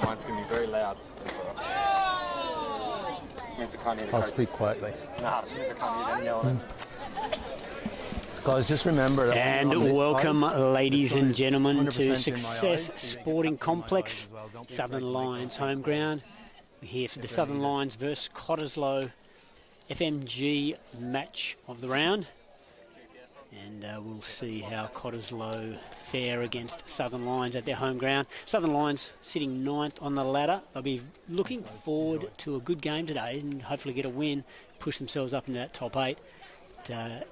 Mine's going to be very loud. That's all right. Means I can't hear the I'll coaches. speak quietly. Nah, it means I can't hear them yelling. Guys, just remember that. And welcome, ladies and gentlemen, to Success Sporting Complex, Southern Lions home ground. We're here for the Southern Lions versus Cottesloe FMG match of the round. And we'll see how Cottesloe fare against Southern Lions at their home ground. Southern Lions sitting 9th on the ladder. They'll be looking forward to a good game today and hopefully get a win, push themselves up into that top 8.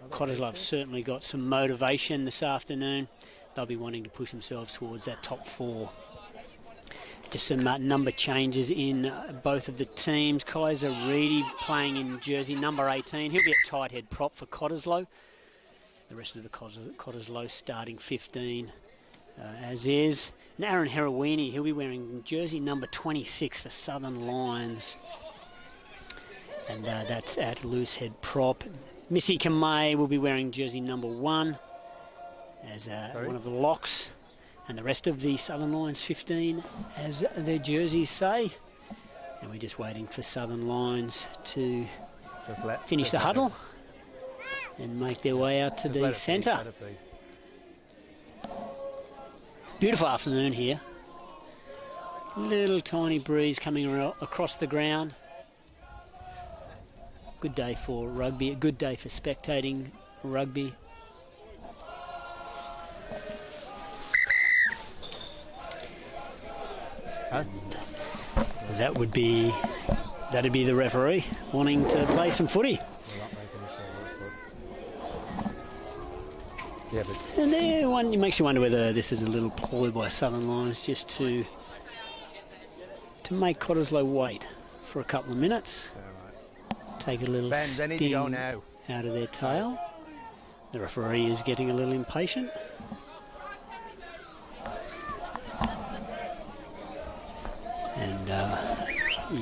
Cottesloe have certainly got some motivation this afternoon. They'll be wanting to push themselves towards that top 4. Just some number changes in both of the teams. Kaiser Reedy playing in jersey number 18. He'll be a tight head prop for Cottesloe. The rest of the Cottesloe starting 15 as is. And Aaron Heroini, he'll be wearing jersey number 26 for Southern Lions. And that's at loose head prop. Missy Kamei will be wearing jersey number 1 as one of the locks. And the rest of the Southern Lions 15 as their jerseys say. And we're just waiting for Southern Lions to finish the huddle and make their way out to the centre. Beautiful afternoon here. Little tiny breeze coming across the ground. Good day for rugby, a good day for spectating rugby. That'd be the referee wanting to play some footy. Yeah, but And it makes you wonder whether this is a little ploy by Southern Lions just to make Cottesloe wait for a couple of minutes. Take a little sting out of their tail. The referee is getting a little impatient. And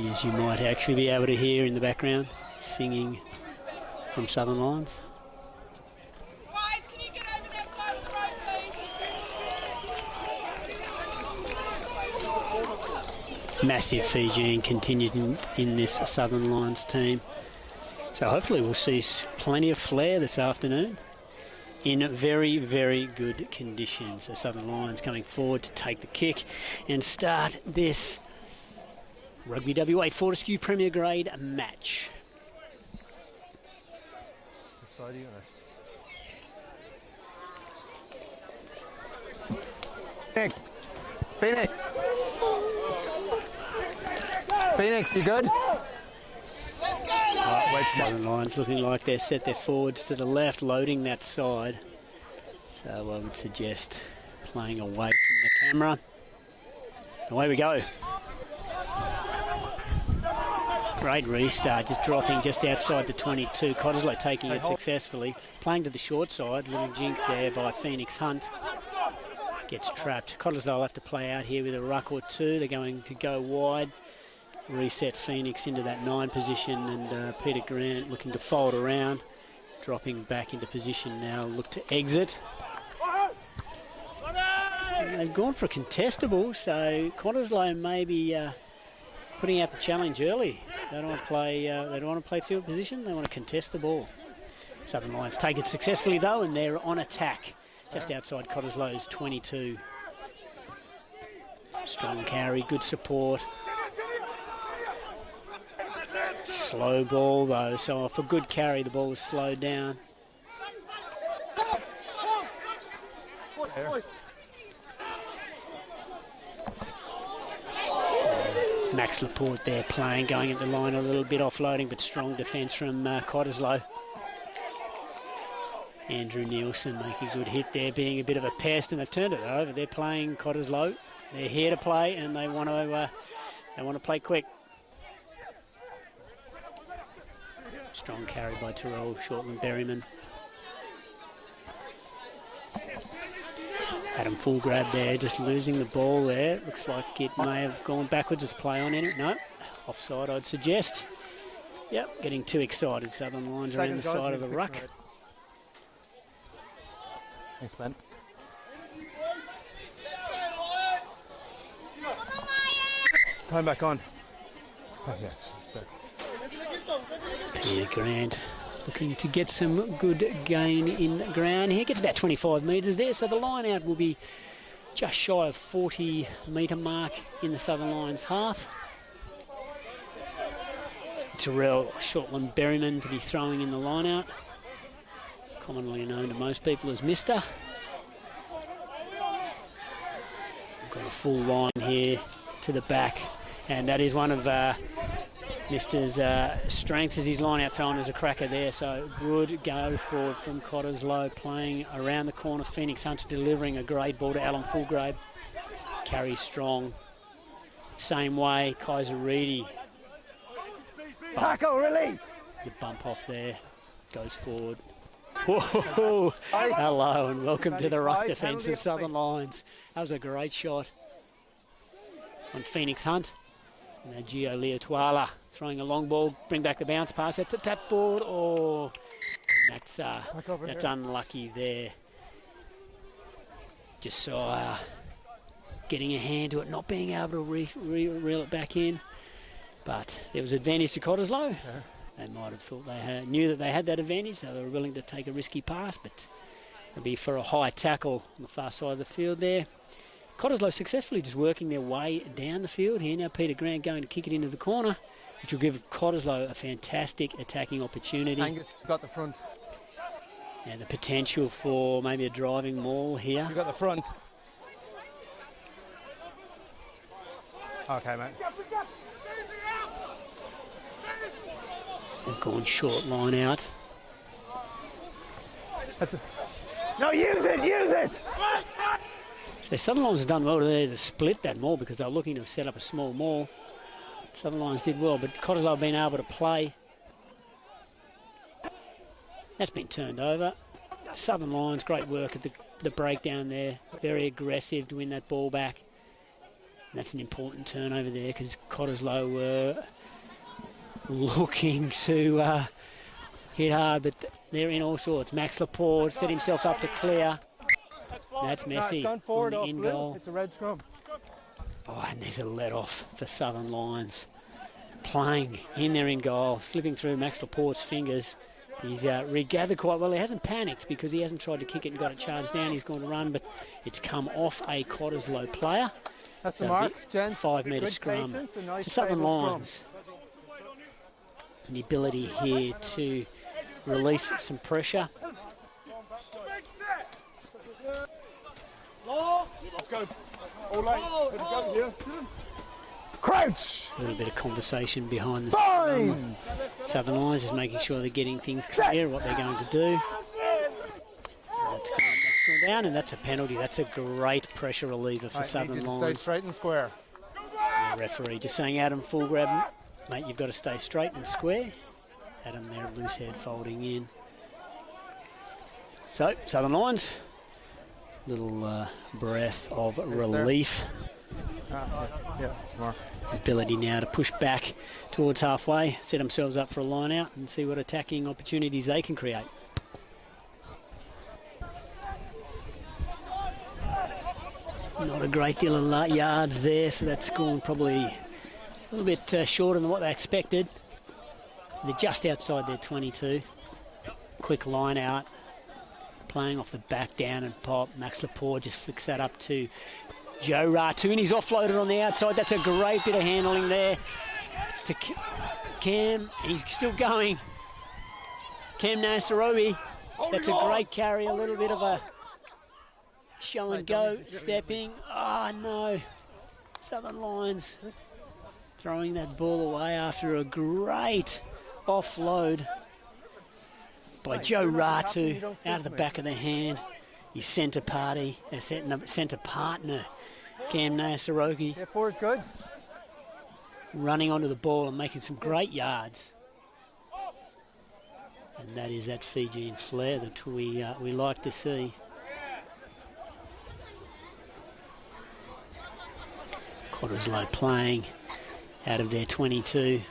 as you might actually be able to hear in the background, singing from Southern Lions. Guys, can you get over that side of the road, please? Massive Fijian contingent in this Southern Lions team. So hopefully we'll see plenty of flair this afternoon in very, very good conditions. The Southern Lions coming forward to take the kick and start this Rugby WA Fortescue Premier Grade match. Phoenix, you good? Southern Lions looking like they're set their forwards to the left, loading that side. So I would suggest playing away from the camera. Away we go. Great restart, just dropping just outside the 22. Cottesloe taking it successfully. Playing to the short side, little jink there by Phoenix Hunt. Gets trapped. Cottesloe will have to play out here with a ruck or two. They're going to go wide. Reset Phoenix into that 9 position, and Peter Grant looking to fold around, dropping back into position now, look to exit. And they've gone for a contestable, so Cottesloe may be putting out the challenge early. They don't want to play. They don't want to play field position. They want to contest the ball. Southern Lions take it successfully though, and they're on attack just outside Cottesloe's 22. Strong carry, good support. Slow ball though, so for good carry the ball was slowed down. Max Laporte there playing, going at the line a little bit offloading, but strong defence from Cottesloe. Andrew Nielsen making a good hit there, being a bit of a pest, and they've turned it over. They're playing Cottesloe. They're here to play, and they want to play quick. Strong carry by Terrell Shortland-Berryman. Adam full grab there, just losing the ball there. Looks like it may have gone backwards. It's play on in it. No, offside I'd suggest. Yep, getting too excited. Southern Lions around the side of the ruck. Thanks, Ben. Climb back on. Oh, yes. Peter Grant looking to get some good gain in ground here. Gets about 25 metres there, so the line out will be just shy of 40 metre mark in the Southern Lions half. Terrell Shortland Berryman to be throwing in the line out, commonly known to most people as Mister. We've got a full line here to the back, and that is one of Mister's strengths, is his line out throwing as a cracker there. So good go forward from Cottesloe, playing around the corner. Phoenix Hunt's delivering a great ball to Alan Fulgrave. Carries strong. Same way, Kaiser Reedy. Tackle, release. There's a bump off there. Goes forward. Whoa. Hello and welcome to the ruck defence of Southern Lions. That was a great shot on Phoenix Hunt. And Gio Leotuala throwing a long ball, bring back the bounce pass. That's a tap forward. Oh, that's unlucky there. Josiah getting a hand to it, not being able to reel it back in. But there was advantage to Cottesloe. Yeah. They might have thought knew that they had that advantage, so they were willing to take a risky pass, but it'll be for a high tackle on the far side of the field there. Cottesloe successfully just working their way down the field here. Now Peter Grant going to kick it into the corner, which will give Cottesloe a fantastic attacking opportunity. Angus got the front. And the potential for maybe a driving maul here. You got the front. Okay, mate. They've gone short line out. No, use it! So Southern Lions have done well there to split that maul because they were looking to set up a small maul. Southern Lions did well, but Cottesloe have been able to play. That's been turned over. Southern Lions, great work at the breakdown there. Very aggressive to win that ball back. And that's an important turnover there because Cottesloe were looking to hit hard, but they're in all sorts. Max Laporte set himself up to clear. That's Messi gone forward on the in goal. It's a red scrum. Oh, and there's a let-off for Southern Lions. Playing in there in goal, slipping through Max Laporte's fingers. He's regathered quite well. He hasn't panicked because he hasn't tried to kick it and got it charged down. He's going to run, but it's come off a Cottesloe player. That's the mark, gents. 5 metre scrum to Southern Lions. And the ability here to release some pressure. Let's go. All late. Let's go here. Crouch! A little bit of conversation behind the Southern Lions, just making sure they're getting things clear, what they're going to do. That's gone down, and that's a penalty. That's a great pressure reliever for Southern Lions. Stay straight and square. The referee just saying, Adam Fulgrab, mate, you've got to stay straight and square. Adam there, loose head folding in. So, Southern Lions, little breath of relief. Yeah, smart. Ability now to push back towards halfway, set themselves up for a line out and see what attacking opportunities they can create. Not a great deal of yards there, so that's gone probably a little bit shorter than what they expected. They're just outside their 22. Quick line out, playing off the back down and pop. Max Laporte just flicks that up to Joe Ratoon. He's offloaded on the outside. That's a great bit of handling there to Cam, and he's still going. Cam Nasarobi. That's a great carry, a little bit of a show and go, stepping. Oh no, Southern Lions throwing that ball away after a great offload by Joe Ratu out of the back of the hand. His centre partner, Cam Nasaroki. Yeah, 4 is good. Running onto the ball and making some great yards. And that is that Fijian flair that we like to see. Cottesloe playing out of their 22.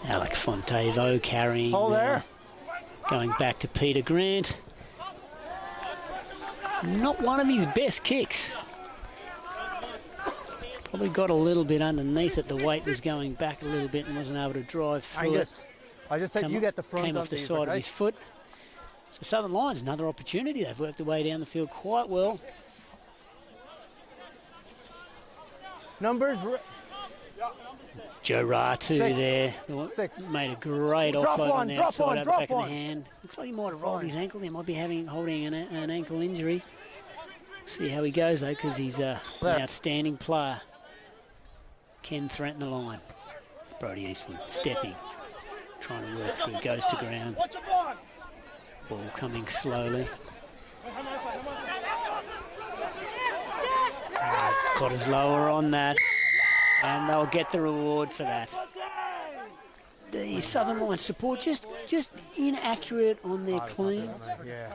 Alec Fontevo carrying, going back to Peter Grant. Not one of his best kicks. Probably got a little bit underneath it. The weight was going back a little bit and wasn't able to drive through Angus, it. I just said you get the front Came of off the these, side okay? of his foot. So Southern Lions, another opportunity. They've worked their way down the field quite well. Numbers. Joe Ratu there. Six. Made a great Drop offload one, on the drop outside one, out the drop back of one. the hand. Looks like he might have rolled Fine. his ankle. He might be holding an ankle injury. See how he goes though, because he's an outstanding player. Can threaten the line. Brody Eastwood stepping, trying to work through, goes to ground. Ball coming slowly. Cottesloe are on that, and they'll get the reward for that. The Southern Line support just inaccurate on their clean. Yeah.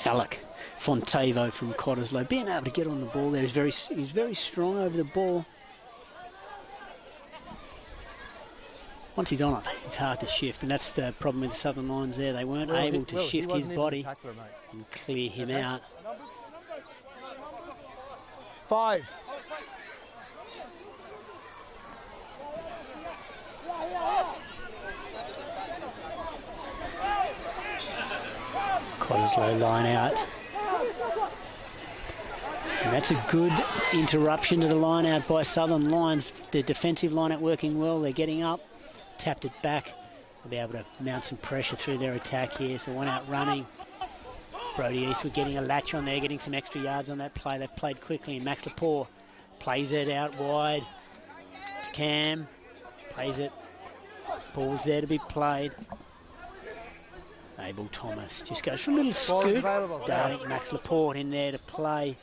Alec Fontevo from Cottesloe being able to get on the ball there. He's very strong over the ball. Once he's on it, it's hard to shift, and that's the problem with the Southern Lions there. They weren't able to shift his body and clear him out. 5. Cottesloe line out. And that's a good interruption to the line out by Southern Lions. The defensive line out working well. They're getting up, tapped it back. They'll be able to mount some pressure through their attack here. So one out running. Brody Eastwood getting a latch on there, getting some extra yards on that play. They've played quickly, and Max Lepore plays it out wide to Cam. Plays it. Ball's there to be played. Abel Thomas just goes for a little scoop. Darling Max Laporte in there to play.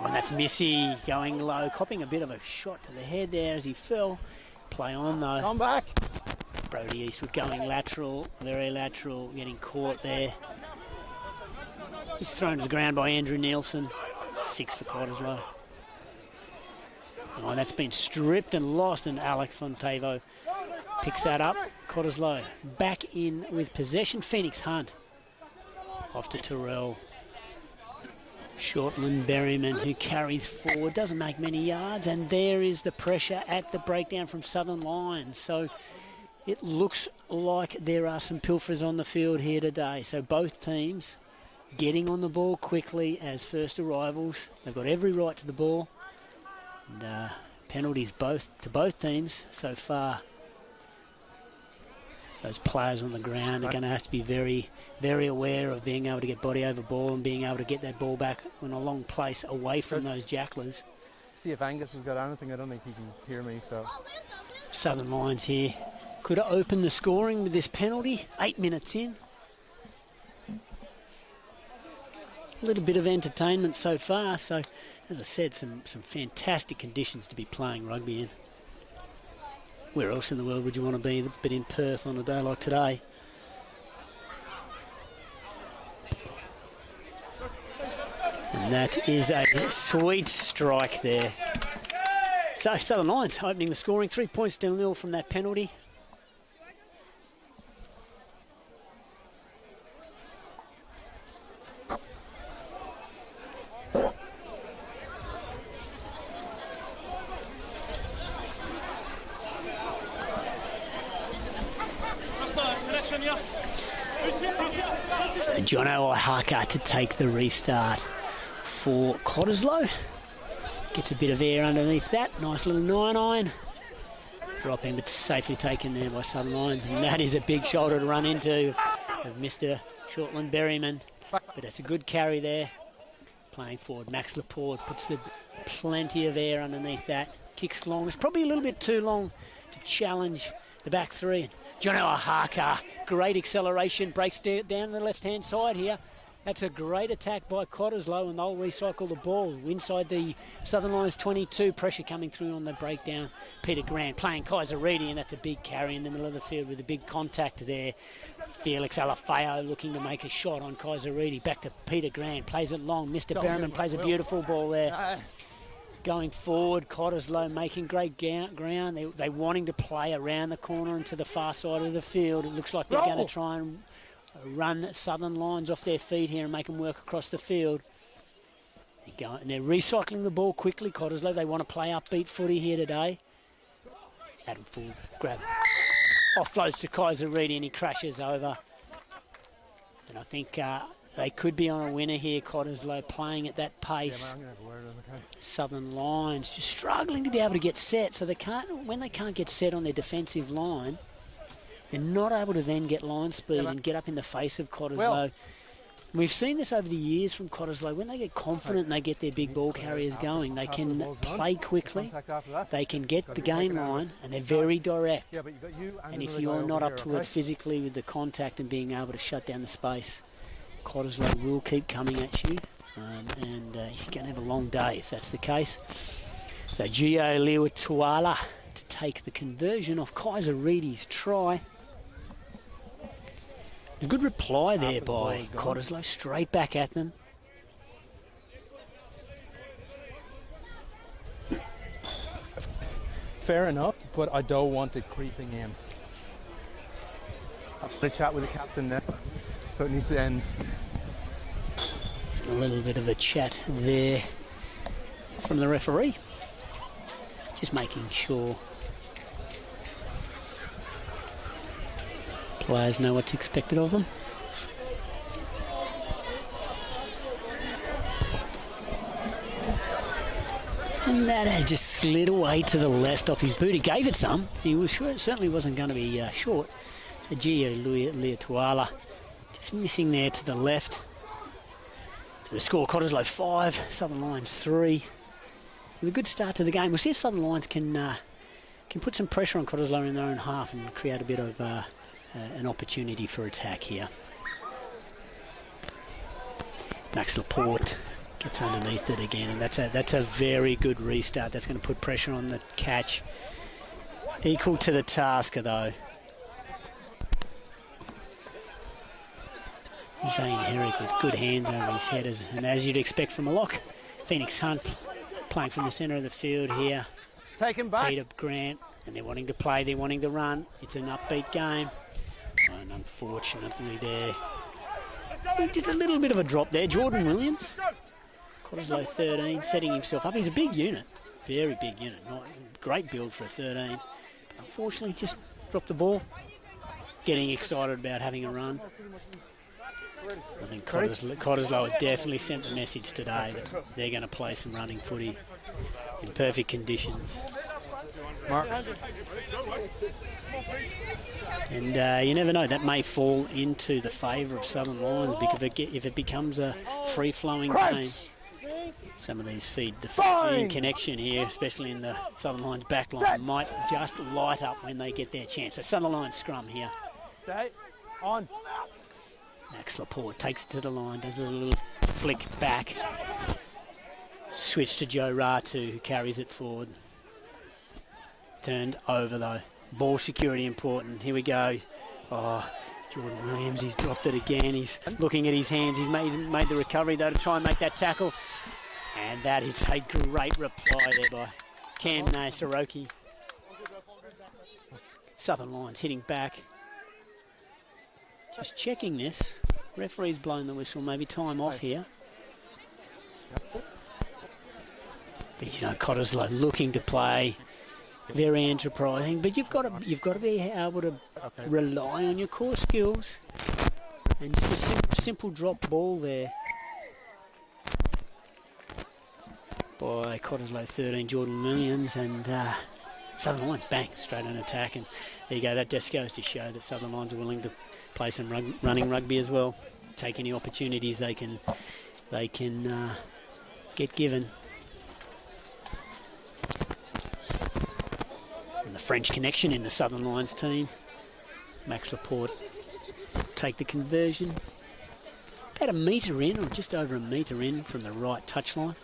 Oh, and that's Missy going low, copping a bit of a shot to the head there as he fell. Play on though. Come back. Brody Eastwood going lateral, very lateral, getting caught there. He's thrown to the ground by Andrew Nielsen. 6 for Cottesloe. Oh, and that's been stripped and lost, and Alec Fontevo picks that up. Cottesloe back in with possession. Phoenix Hunt off to Terrell. Shortland Berryman, who carries forward, doesn't make many yards, and there is the pressure at the breakdown from Southern Lions. So it looks like there are some pilfers on the field here today. So both teams getting on the ball quickly as first arrivals. They've got every right to the ball. And penalties to both teams so far. Those players on the ground are going to have to be very, very aware of being able to get body over ball and being able to get that ball back in a long place away from those jacklers. See if Angus has got anything. I don't think he can hear me, so. Southern Lions here could have opened the scoring with this penalty. 8 minutes in. A little bit of entertainment so far. So, as I said, some fantastic conditions to be playing rugby in. Where else in the world would you want to be but in Perth on a day like today? And that is a sweet strike there. So Southern Lions opening the scoring. 3 points to 0 from that penalty. So Jono Ohaka to take the restart for Cottesloe. Gets a bit of air underneath that. Nice little 9-iron. Dropping, but safely taken there by Southern Lions. And that is a big shoulder to run into of Mr. Shortland Berryman. But it's a good carry there. Playing forward. Max Laporte puts plenty of air underneath that. Kicks long. It's probably a little bit too long to challenge the back three. And Jono Ohaka, great acceleration, breaks down the left-hand side here. That's a great attack by Cottesloe, and they'll recycle the ball inside the Southern Lions 22. Pressure coming through on the breakdown. Peter Grant playing Kaiser Reedy, and that's a big carry in the middle of the field with a big contact there. Felix Alafeo looking to make a shot on Kaiser Reedy. Back to Peter Grant, plays it long. Mr. Berryman plays a beautiful ball there. Going forward, Cottesloe making great ground. They're wanting to play around the corner and to the far side of the field. It looks like they're going to try and run Southern Lions off their feet here and make them work across the field. They're recycling the ball quickly, Cottesloe. They want to play upbeat footy here today. Adam Full grab. Offloads to Kaiser Reedy and he crashes over. And I think they could be on a winner here, Cottesloe, playing at that pace. Southern Lions just struggling to be able to get set, so when they can't get set on their defensive line, they're not able to then get line speed and get up in the face of Cottesloe. We've seen this over the years from Cottesloe. When they get confident and they get their big ball carriers going, they can play quickly, they can get the game line, and they're very direct. And if you're not up to it physically with the contact and being able to shut down the space, Cottesloe will keep coming at you, and you're going to have a long day if that's the case. So Gio Liwatuala to take the conversion off Kaiser Reedy's try. A good reply there by Cottesloe, straight back at them. Fair enough, but I don't want it creeping in. I've had a chat with the captain there, so it needs to end. A little bit of a chat there from the referee. Just making sure players know what's expected of them. And that had just slid away to the left off his boot. He gave it some. He was sure it certainly wasn't going to be short. So Gio Liatuala just missing there to the left. So the score, Cottesloe 5, Southern Lions 3. With a good start to the game. We'll see if Southern Lions can put some pressure on Cottesloe in their own half and create a bit of an opportunity for attack here. Max Laporte gets underneath it again, and that's a very good restart. That's going to put pressure on the catch. Equal to the tasker though. Zane Herrick with good hands over his head, and as you'd expect from a lock. Phoenix Hunt playing from the centre of the field here. Take him back. Peter Grant, and they're wanting to play, they're wanting to run. It's an upbeat game. And unfortunately there, just a little bit of a drop there. Jordan Williams, Cottesloe 13, setting himself up. He's a big unit, very big unit. Not great build for a 13. But unfortunately, just dropped the ball. Getting excited about having a run. I think Cottesloe have definitely sent the message today that they're going to play some running footy in perfect conditions. Mark. And you never know, that may fall into the favour of Southern Lions, because if it becomes a free-flowing game, some of these feed the Fijian connection here, especially in the Southern Lions back line, might just light up when they get their chance. So Southern Lions scrum here. Stay on. Max Laporte takes it to the line, does a little flick back. Switch to Joe Ratu, who carries it forward. Turned over though. Ball security important. Here we go. Oh, Jordan Williams, he's dropped it again. He's looking at his hands. He's made the recovery though to try and make that tackle. And that is a great reply there by Cam Nasaroki. Southern Lions hitting back. Just checking this. Referee's blown the whistle. Maybe time off here. But you know, Cottesloe looking to play. Very enterprising, but you've got to be able to rely on your core skills, and just a simple drop ball there by Cottesloe 13, Jordan Williams, and Southern Lions bang straight on attack, and there you go. That just goes to show that Southern Lions are willing to play some running rugby as well, take any opportunities they can get given. French connection in the Southern Lions team. Max Laporte take the conversion. About a metre in, or just over a metre in from the right touchline.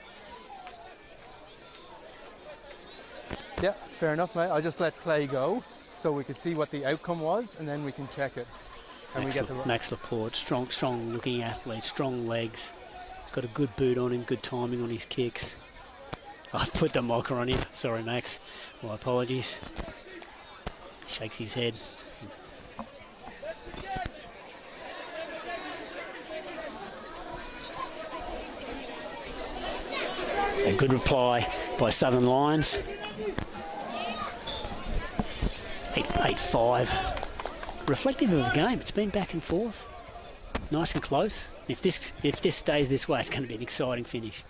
Yeah, fair enough, mate. I just let play go so we could see what the outcome was, and then we can check it. And Max Laporte, strong looking athlete, strong legs. He's got a good boot on him, good timing on his kicks. I put the mocker on him. Sorry, Max. My apologies. Shakes his head. A good reply by Southern Lions. 8-5. Reflective of the game. It's been back and forth. Nice and close. If this stays this way, it's going to be an exciting finish.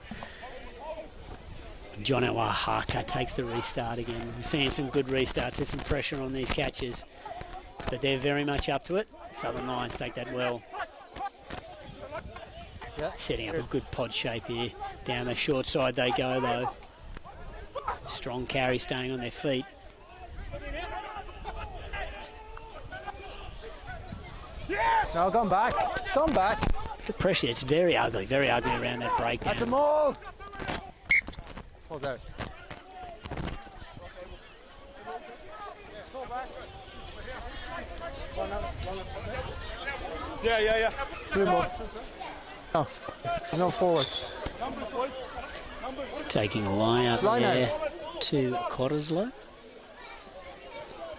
John Oaxaca takes the restart again. We're seeing some good restarts. There's some pressure on these catches, but they're very much up to it. Southern Lions take that well. Yep. Setting up a good pod shape here. Down the short side they go though. Strong carry, staying on their feet. No, gone back. Gone back. Good pressure. It's very ugly around that breakdown. That's a maul. Pulls out. Yeah. Blue ball. No, there's no forward. Taking a line up there to Cottesloe.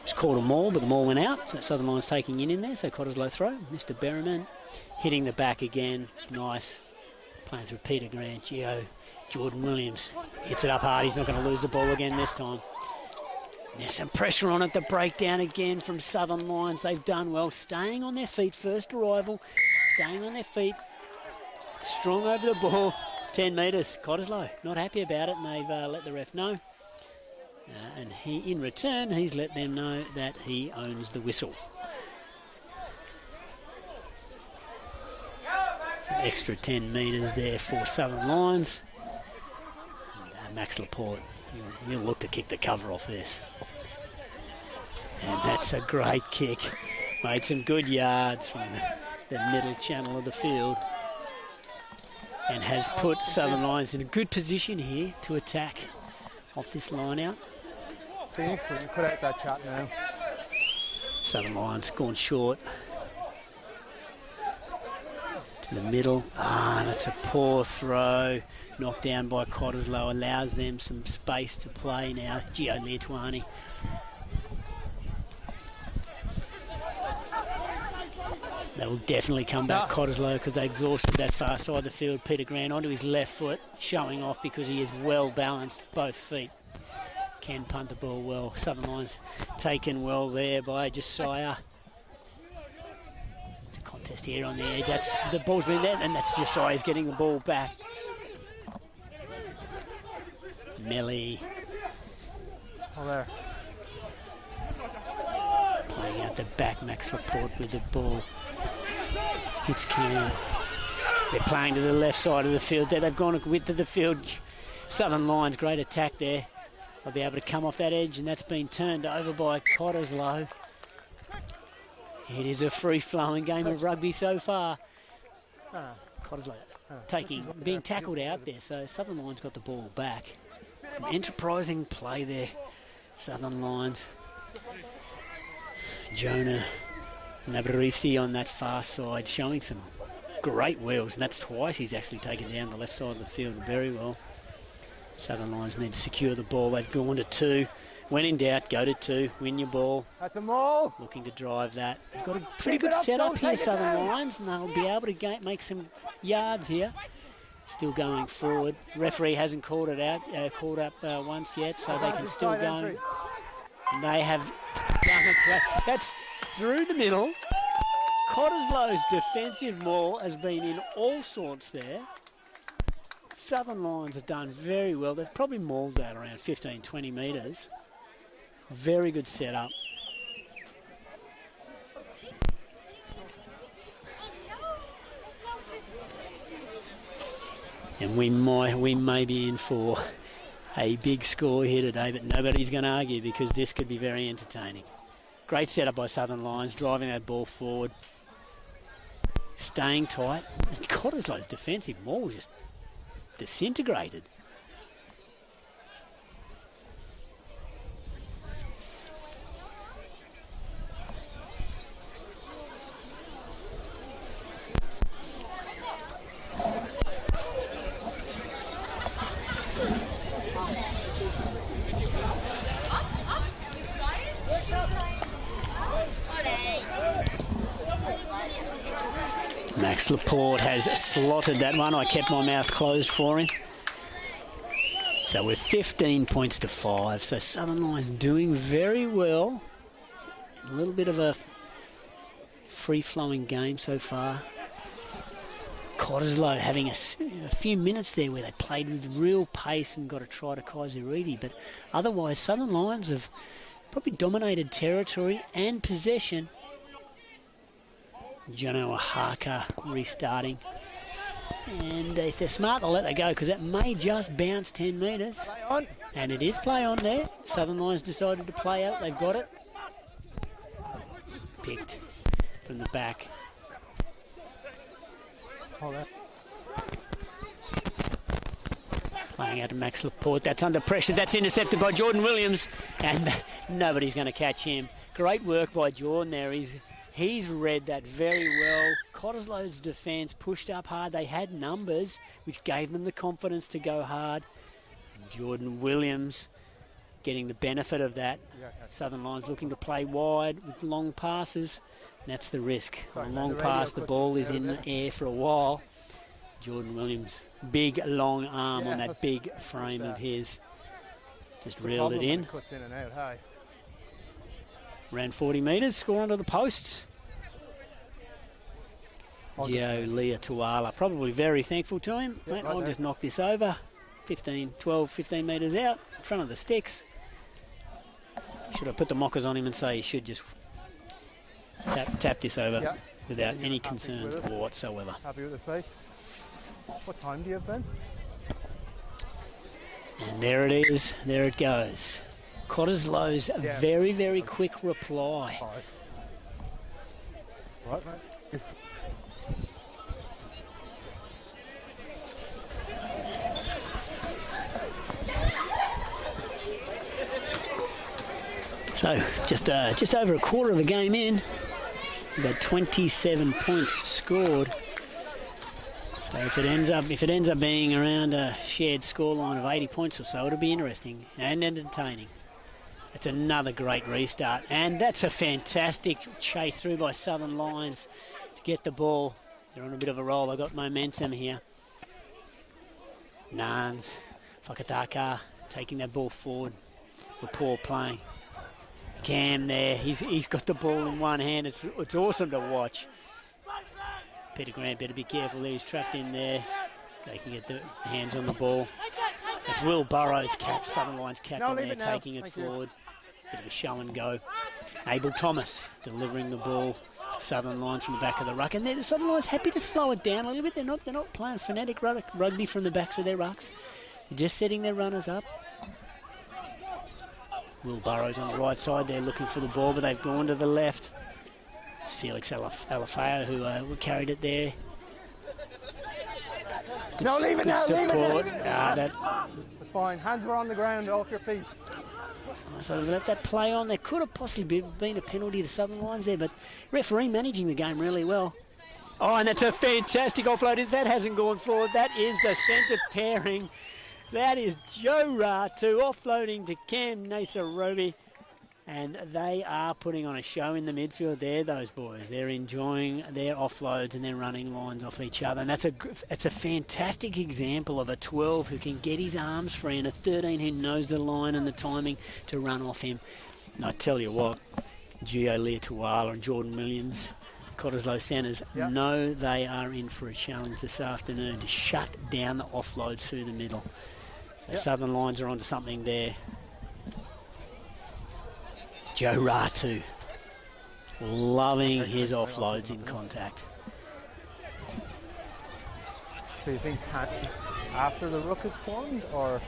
It's called a maul, but the maul went out. So Southern Lions taking in there. So Cottesloe throw. Mr. Berriman hitting the back again. Nice. Playing through Peter Grant. Gio. Jordan Williams hits it up hard. He's not going to lose the ball again this time. There's some pressure on it. The breakdown again from Southern Lions. They've done well. Staying on their feet. First arrival. Staying on their feet. Strong over the ball. 10 metres. Cottesloe not happy about it, and they've let the ref know. And he, in return, he's let them know that he owns the whistle. Some extra 10 metres there for Southern Lions. And Max Laporte, he'll look to kick the cover off this. And that's a great kick. Made some good yards from the middle channel of the field. And has put Southern Lions in a good position here to attack off this line out. Phoenix, we can cut out that chat now. Southern Lions gone short. To the middle. That's a poor throw. Knocked down by Cottesloe. Allows them some space to play now. Gio Liatuani. They will definitely come back, Cottesloe, because they exhausted that far side of the field. Peter Grant onto his left foot, showing off because he is well balanced, both feet. Can punt the ball well. Southern Lions taken well there by Josiah. Contest here on the edge. That's the ball's been there, and that's Josiah's getting the ball back. Melly. Oh, there. Playing out the back, Max Laporte with the ball. It's Cam. They're playing to the left side of the field. They've gone a width of the field. Southern Lions, great attack there. They'll be able to come off that edge, and that's been turned over by Cottesloe. It is a free-flowing game of rugby so far. Cottesloe being tackled out there, so Southern Lions got the ball back. Some enterprising play there, Southern Lions. Jonah Nabarisi on that far side, showing some great wheels, and that's twice he's actually taken down the left side of the field very well. Southern Lions need to secure the ball. They've gone to 2. When in doubt, go to 2. Win your ball. That's a maul. Looking to drive that. They've got a pretty good setup here, Southern Lions, and they'll be able to make some yards here. Still going forward. Referee hasn't called it out, called up once yet, so they can still go. And they have done a play. That's through the middle. Cottesloe's defensive maul has been in all sorts there. Southern Lions have done very well. They've probably mauled that around 15, 20 metres. Very good setup. And we may be in for a big score here today, but nobody's going to argue because this could be very entertaining. Great setup by Southern Lions, driving that ball forward. Staying tight. And Cottesloe's defensive maul just disintegrated. Max Laporte has slotted that one. I kept my mouth closed for him. So we're 15 points to 5. So Southern Lions doing very well. A little bit of a free-flowing game so far. Cottesloe having a few minutes there where they played with real pace and got a try to Kaizeridi, but otherwise Southern Lions have probably dominated territory and possession. Jono Ahaka restarting. And if they're smart, they'll let that go because it may just bounce 10 metres. And it is play on there. Southern Lions decided to play out. They've got it. Picked from the back. Playing out to Max Laporte. That's under pressure. That's intercepted by Jordan Williams. And nobody's going to catch him. Great work by Jordan there. He's read that very well. Cottesloe's defence pushed up hard. They had numbers, which gave them the confidence to go hard. And Jordan Williams getting the benefit of that. Southern Lions looking to play wide with long passes. And that's the risk. On a long pass, the ball is in the air for a while. Jordan Williams, big long arm on that big frame of his. Just reeled it in. Ran 40 metres, score under the posts. Gio Leah Tuala, probably very thankful to him. Mate, I'll just knock this over. 12, 15 metres out, in front of the sticks. Should I put the mockers on him and say he should just tap this over without any concerns whatsoever. Happy with the space? What time do you have, Ben? And there it is, there it goes. Cottesloe's very, very quick reply. Right, mate. So just over a quarter of the game in, we've got 27 points scored. So if it ends up being around a shared scoreline of 80 points or so, it'll be interesting and entertaining. It's another great restart, and that's a fantastic chase through by Southern Lions to get the ball. They're on a bit of a roll. They've got momentum here. Nans, Whakataka taking that ball forward. Rapport playing. Cam there, he's got the ball in one hand. It's awesome to watch. Peter Grant better be careful there. He's trapped in there. They can get the hands on the ball. It's Will Burrows' cap, Southern Lions captain there, taking it forward. Bit of a show and go. Abel Thomas delivering the ball for Southern Lions from the back of the ruck. And the Southern Lions happy to slow it down a little bit. They're not playing frenetic rugby from the backs of their rucks. They're just setting their runners up. Will Burrows on the right side there looking for the ball, but they've gone to the left. It's Felix Alafaya who carried it there. No, leave it now, leave it. That's fine. Hands were on the ground, off your feet. So they've let that play on. There could have possibly been a penalty to Southern Lions there, but referee managing the game really well. Oh, and that's a fantastic offload. If that hasn't gone forward, that is the centre pairing. That is Joe Ratu offloading to Cam Nasarobi. And they are putting on a show in the midfield there, those boys. They're enjoying their offloads and they're running lines off each other. And it's a fantastic example of a 12 who can get his arms free and a 13 who knows the line and the timing to run off him. And I tell you what, Gio Leotuala and Jordan Williams, Cottesloe centres, know they are in for a challenge this afternoon to shut down the offloads through the middle. So Southern Lions are onto something there. Joe Ratu, loving his offloads in contact. So you think after the ruck is formed, or?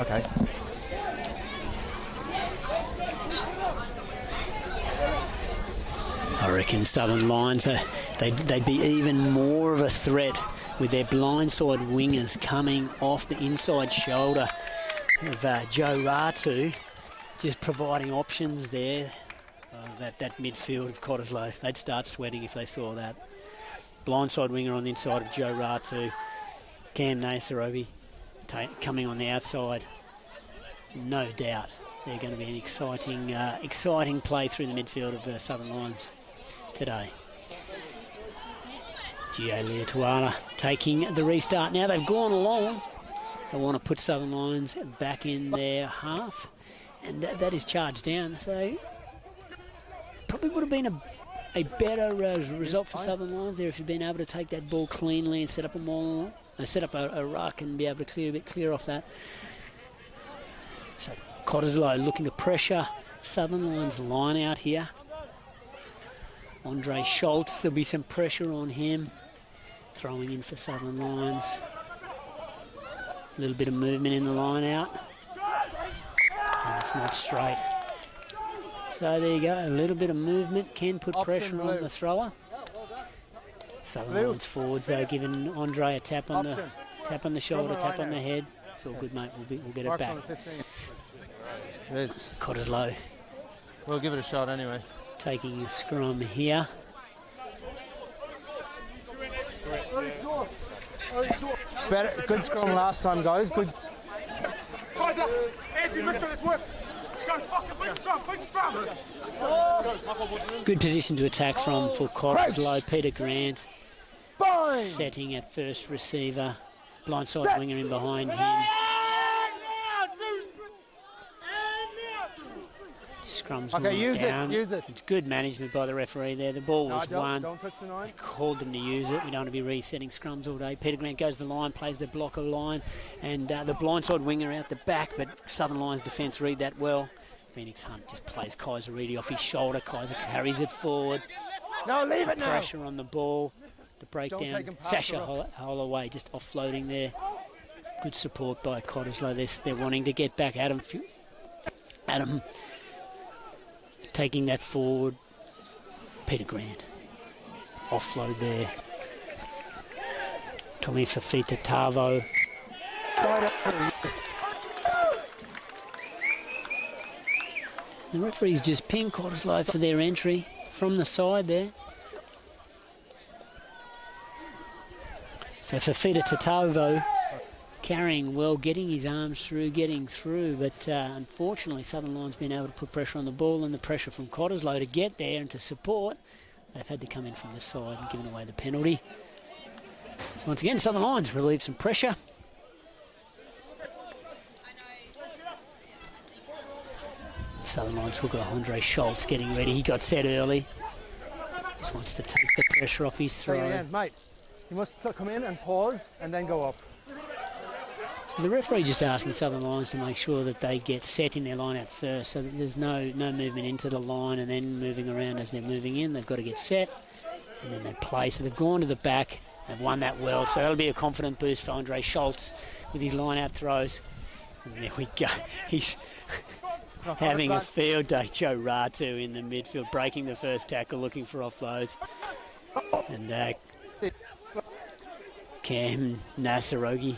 Okay. I reckon Southern Lions, they'd be even more of a threat with their blindside wingers coming off the inside shoulder of Joe Ratu, just providing options there. That midfield of Cottesloe, they'd start sweating if they saw that. Blindside winger on the inside of Joe Ratu. Cam Nasarobi coming on the outside. No doubt they're going to be an exciting play through the midfield of the Southern Lions today. Gio Leotuala taking the restart. Now they've gone along. They want to put Southern Lions back in their half, and that is charged down. So probably would have been a better result for Southern Lions there if you'd been able to take that ball cleanly and set up a maul, set up a ruck and be able to clear off that. So Cottesloe looking to pressure Southern Lions line out here. Andre Schultz, there'll be some pressure on him. Throwing in for Southern Lions. A little bit of movement in the line out. And it's not straight. So there you go, a little bit of movement can put pressure on the thrower. Southern Lions forwards though, giving Andre a tap on the shoulder, tap on the head. It's all good, mate. We'll get it back. It is. Cottesloe. We'll give it a shot anyway. Taking a scrum here. Better, good scrum last time, guys. Good. Good position to attack from for Cottesloe. Peter Grant setting at first receiver. Blindside winger in behind him. Scrums down. Use it. It's good management by the referee there. The ball was won. Don't touch the nine. He's called them to use it. We don't want to be resetting scrums all day. Peter Grant goes to the line, plays the blocker line, and the blindside winger out the back, but Southern Lions defence read that well. Phoenix Hunt just plays Kaiser Reedy off his shoulder. Kaiser carries it forward. No, leave it now. Pressure on the ball. The breakdown. Sasha Holloway just offloading there. Good support by Cottesloe. They're wanting to get back. Adam taking that forward. Peter Grant. Offload there. Tommy Fafita Tavo. The referees just ping Cottesloe for their entry from the side there. So Fafita Tavo carrying well, getting his arms through, getting through, but unfortunately Southern Lions been able to put pressure on the ball, and the pressure from Cottesloe to get there and to support, they've had to come in from the side and given away the penalty. So once again, Southern Lions relieve some pressure. Southern Lions hooker Andre Schultz getting ready. He got set early. Just wants to take the pressure off his throw. Again, mate. You must come in and pause and then go up. So the referee just asking Southern Lions to make sure that they get set in their line out first, so that there's no movement into the line and then moving around as they're moving in. They've got to get set and then they play. So they've gone to the back. They've won that well. So that'll be a confident boost for Andre Schultz with his line out throws. And there we go. He's having a field day. Joe Ratu in the midfield, breaking the first tackle, looking for offloads. And Cam Nasarogi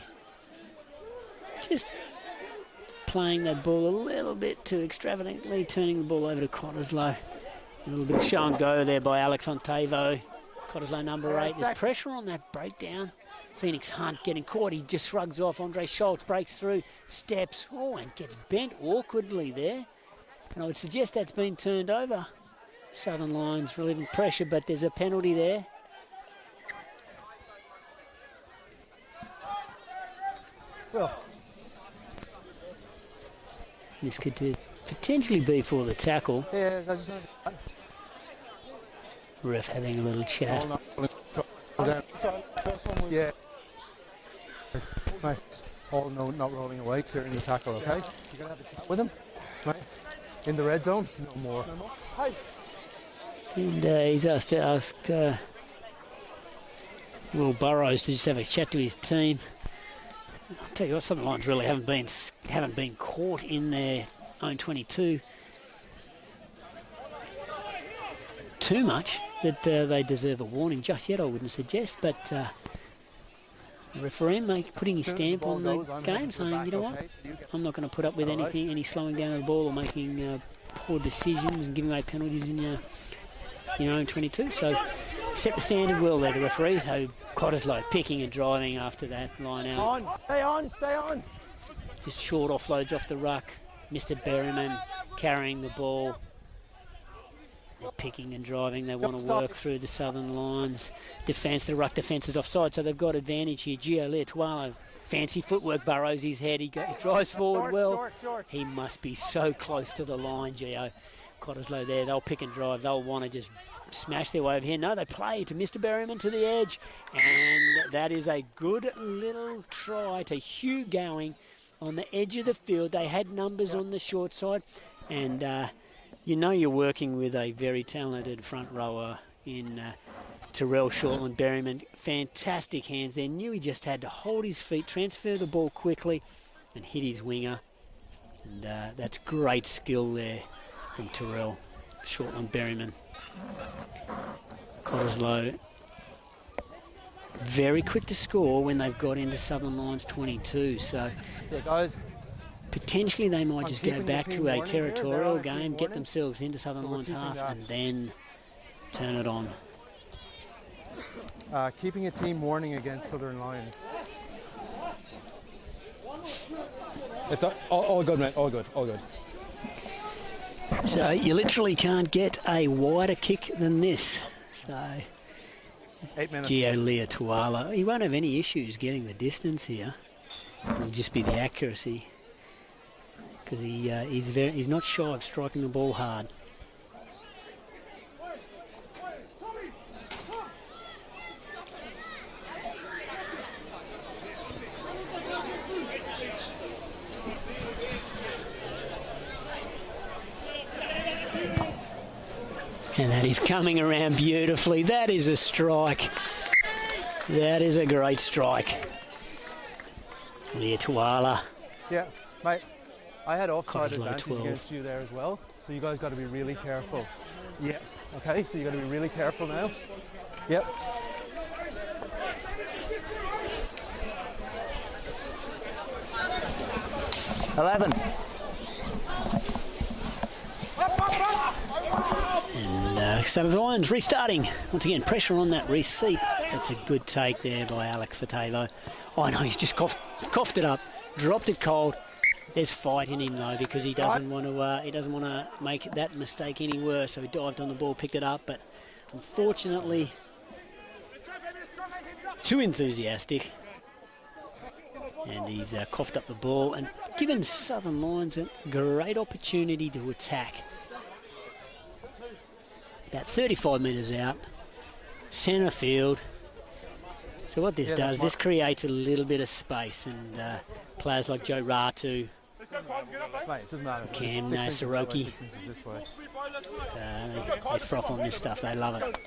just playing that ball a little bit too extravagantly, turning the ball over to Cottesloe. A little bit of show and go there by Alex Fontavo. Cottesloe number 8. There's pressure on that breakdown. Phoenix Hunt getting caught. He just shrugs off. Andre Schultz breaks through, steps, and gets bent awkwardly there. And I would suggest that's been turned over. Southern Lions relieving pressure, but there's a penalty there. Well, this could potentially be for the tackle. yeah, that's Ref having a little chat. yeah. Mate, oh no, not rolling away, clearing the tackle, okay? You're gonna have a chat with him, right? In the red zone, no more. Hey. And he's asked Will Burrows to just have a chat to his team. I'll tell you what, Southern Lions really haven't been caught in their own 22 too much that they deserve a warning just yet, I wouldn't suggest, but the referee putting his stamp on the game, saying, you know what, I'm not going to put up with anything, any slowing down of the ball or making poor decisions and giving away penalties in your own 22. So set the standard well there, the referees. So Cottesloe picking and driving after that line out. Stay on. Just short offloads off the ruck. Mr. Berryman carrying the ball. They're picking and driving. They want to work through the southern lines. Defence, the ruck defence is offside, so they've got advantage here. Gio Leotualo, fancy footwork, burrows his head. He drives forward well. He must be so close to the line, Gio. Cottesloe there, they'll pick and drive. They'll want to just smash their way over here. No, they play to Mr. Berryman to the edge. And that is a good little try to Hugh Gowing on the edge of the field. They had numbers on the short side. And you know you're working with a very talented front rower in Terrell Shortland Berryman. Fantastic hands there. Knew he just had to hold his feet, transfer the ball quickly and hit his winger. And that's great skill there from Terrell Shortland Berryman. Cottesloe very quick to score when they've got into Southern Lines 22. So yeah, guys, potentially they might just go back to a territorial game, get themselves into Southern Lines half and then turn it on. Keeping a team warning against Southern Lions. It's all good, mate. All good. All good. So you literally can't get a wider kick than this. So 8 minutes. Gio Leotualo, he won't have any issues getting the distance here. It'll just be the accuracy, because he's not shy of striking the ball hard. And that is coming around beautifully. That is a strike. That is a great strike. Leotualo. Yeah, mate, I had offside Cottesloe advantage 12. against you there as well, so you guys got to be really careful. Yeah, okay, so you got to be really careful now. Yep. $11. And so the Lions restarting. Once again, pressure on that receipt. That's a good take there by Alec Fatalo. Oh no, he's just coughed it up, dropped it cold. There's fight in him though, because he doesn't want to make that mistake any worse. So he dived on the ball, picked it up, but unfortunately too enthusiastic. And he's coughed up the ball and given Southern Lions a great opportunity to attack. About 35 metres out, centre field. So what this does, this creates a little bit of space, and players like Joe Ratu, Mate, it doesn't matter. Cam Nasaroki, they froth on this stuff, they love it.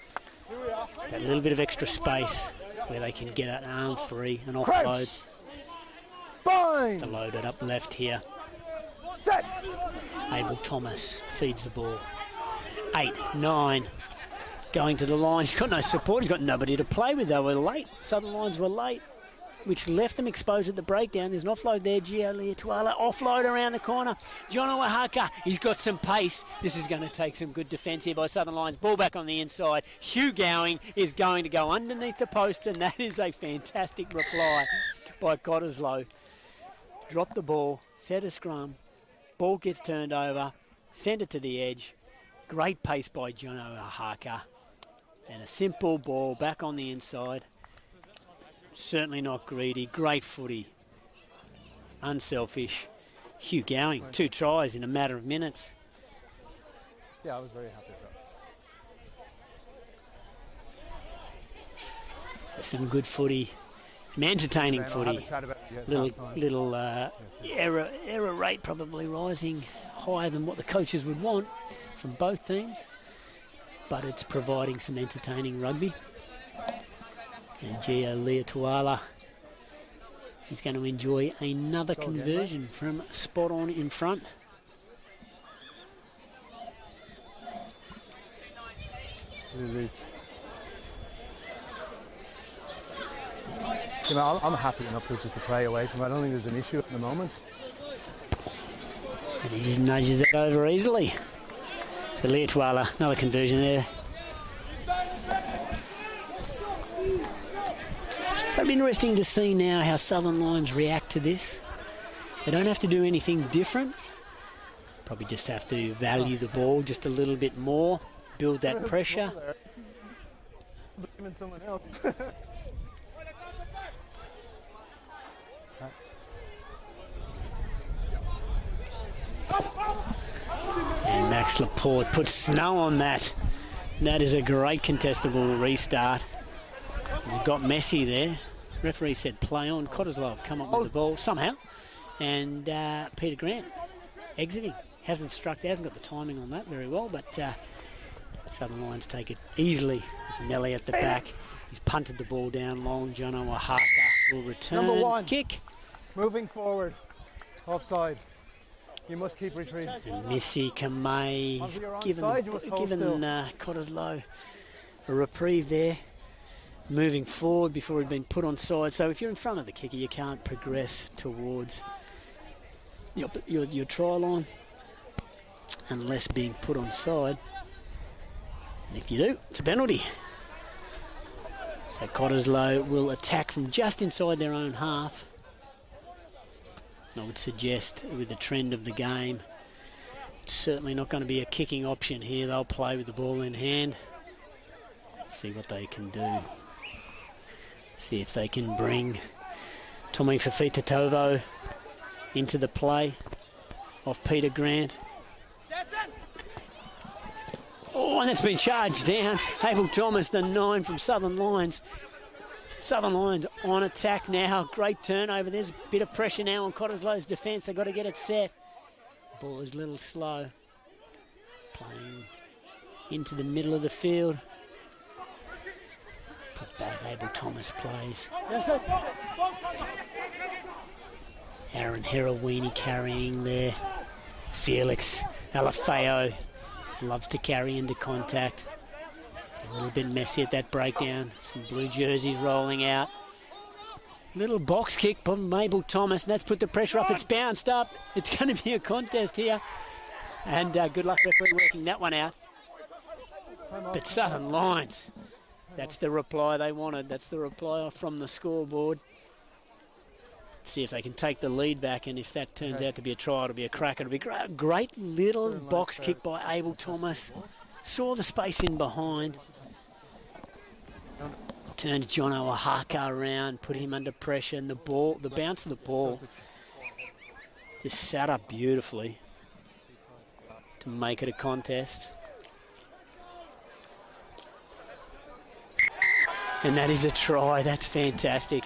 That little bit of extra space where they can get an arm free and offload. Bind. The loaded up left here. Set. Abel Thomas feeds the ball. 8, 9, going to the line. He's got no support. He's got nobody to play with. They were late. Southern Lions were late, which left them exposed at the breakdown. There's an offload there. Gio Leotualo, offload around the corner. John Oaxaca, he's got some pace. This is going to take some good defence here by Southern Lions. Ball back on the inside. Hugh Gowing is going to go underneath the post, and that is a fantastic reply by Cottesloe. Drop the ball, set a scrum. Ball gets turned over, send it to the edge. Great pace by John Oaxaca. And a simple ball back on the inside. Certainly not greedy. Great footy. Unselfish. Hugh Gowing, 2 tries in a matter of minutes. Yeah, I was very happy with that. So some good footy. Some entertaining footy. Little error rate probably rising higher than what the coaches would want from both teams, but it's providing some entertaining rugby. And Gio Leotualo, he's going to enjoy another conversion from spot on in front. Really loose. You know, I'm happy enough to just to play away from it. I don't think there's an issue at the moment. And he just nudges it over easily. So Leotualo, another conversion there. So it'll be interesting to see now how Southern Lions react to this. They don't have to do anything different. Probably just have to value the ball just a little bit more. build that pressure. Blaming someone else. And Max Laporte puts snow on that. That is a great contestable restart. We've got Messi there. Referee said play on. Cottesloe have come up with the ball somehow. And Peter Grant exiting. Hasn't got the timing on that very well, but Southern Lions take it easily with Nelly at the back. He's punted the ball down long. John Oaxaca will return. Number 1. Kick. Moving forward. Offside. You must keep retreating. And Missy Kamei's given Cottesloe a reprieve there. Moving forward before he'd been put on side. So if you're in front of the kicker, you can't progress towards your try line unless being put on side. And if you do, it's a penalty. So Cottesloe will attack from just inside their own half. I would suggest with the trend of the game, it's certainly not going to be a kicking option here. They'll play with the ball in hand. See what they can do. See if they can bring Tommy Fafita-Tovo into the play off Peter Grant. Oh, and it's been charged down. Abel Thomas, the 9 from Southern Lions. Southern Lions on attack now. Great turnover. There's a bit of pressure now on Cottesloe's defence. They've got to get it set. Ball is a little slow. Playing into the middle of the field. Put back. Abel Thomas plays. Aaron Herawini carrying there. Felix Alafeo loves to carry into contact. A little bit messy at that breakdown. Some blue jerseys rolling out. Little box kick from Mabel Thomas, and that's put the pressure up. It's bounced up. It's going to be a contest here. And good luck referee working that one out. But Southern Lions, that's the reply they wanted. That's the reply from the scoreboard. See if they can take the lead back, and if that turns out to be a try, it'll be a crack. It'll be a great little box kick by Abel Thomas. Saw the space in behind. Turned John Oaxaca around, put him under pressure, and the bounce of the ball just sat up beautifully to make it a contest. And that is a try. That's fantastic.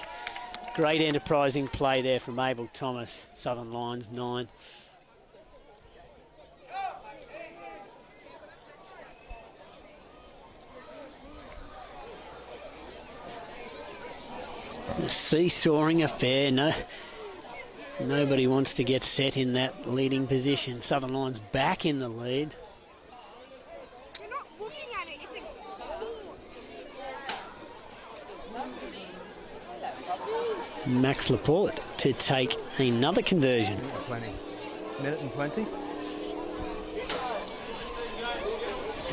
Great enterprising play there from Abel Thomas. Southern Lions 9. A seesawing affair. Nobody wants to get set in that leading position. Southern Lions back in the lead. You're not looking at it, it's a sport. Max Laporte to take another conversion. 20. Minute and 20.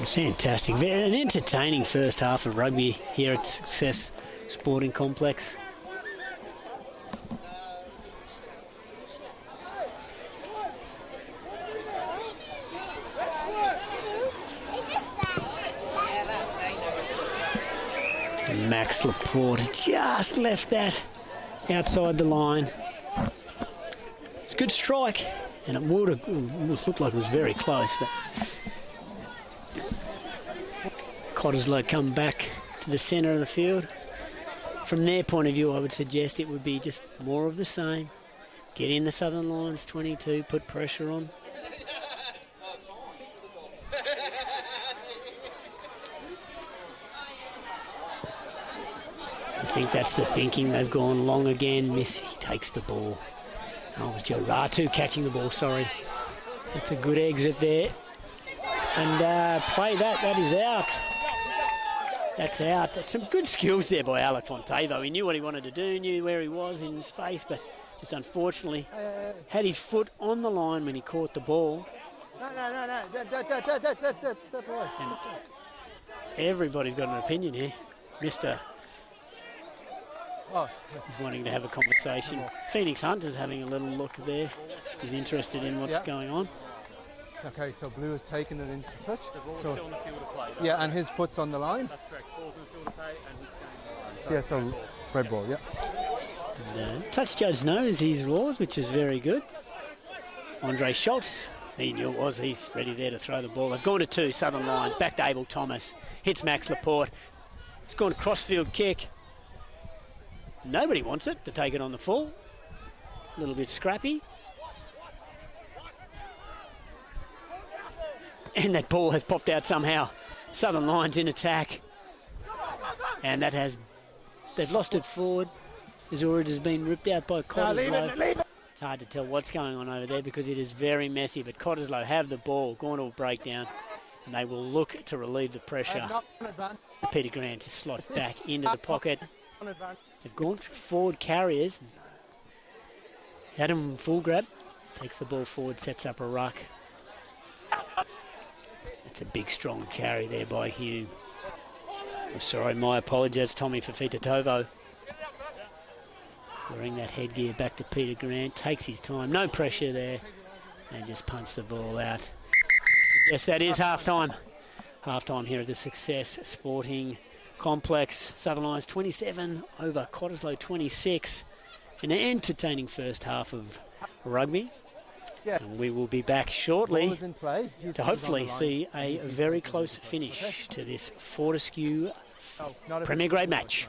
Fantastic. An entertaining first half of rugby here at Success Sporting Complex. And Max Laporte just left that outside the line. It's a good strike, and it would have looked like it was very close, but Cottesloe come back to the centre of the field. From their point of view, I would suggest it would be just more of the same. Get in the Southern Lions 22, put pressure on. I think that's the thinking. They've gone long again. Missy takes the ball. Oh, it was Joe Ratu catching the ball, sorry. That's a good exit there. And play that. That is out. That's out. That's some good skills there by Alec Fontevo. He knew what he wanted to do, knew where he was in space, but just unfortunately had his foot on the line when he caught the ball. No. Step away. And everybody's got an opinion here. Mr. He's wanting to have a conversation. Phoenix Hunter's having a little look there. He's interested in what's going on. Okay, so blue has taken it into touch. The ball's So still in the field of play. yeah, and his foot's on the line. That's correct. Ball's in the field of play and he's staying Yeah, so red ball. Yeah. And, touch judge knows his rules, which is very good. Andre Schultz, he knew it was. He's ready there to throw the ball. They've gone to 2 Southern Lions. Back to Abel Thomas. Hits Max Laporte. It's gone crossfield kick. Nobody wants it to take it on the full. A little bit scrappy. And that ball has popped out somehow. Southern Lions in attack. And that has, they've lost it forward. As already has been ripped out by Cottesloe. It's hard to tell what's going on over there because it is very messy. But Cottesloe have the ball, going to a breakdown. And they will look to relieve the pressure. Peter Grant to slot back into the pocket. They've gone for forward carriers. Adam full grab. Takes the ball forward, sets up a ruck. It's a big, strong carry there by Hugh. I'm sorry, my apologies, Tommy Fafita-Tovo. Wearing that headgear back to Peter Grant. Takes his time, no pressure there. And just punts the ball out. Yes, that is half-time. Half-time here at the Success Sporting Complex. Southern Lions 27 over Cottesloe 26. An entertaining first half of rugby. Yeah. And we will be back shortly Ball is in play. to hopefully see a very close finish to this Fortescue Premier Grade match.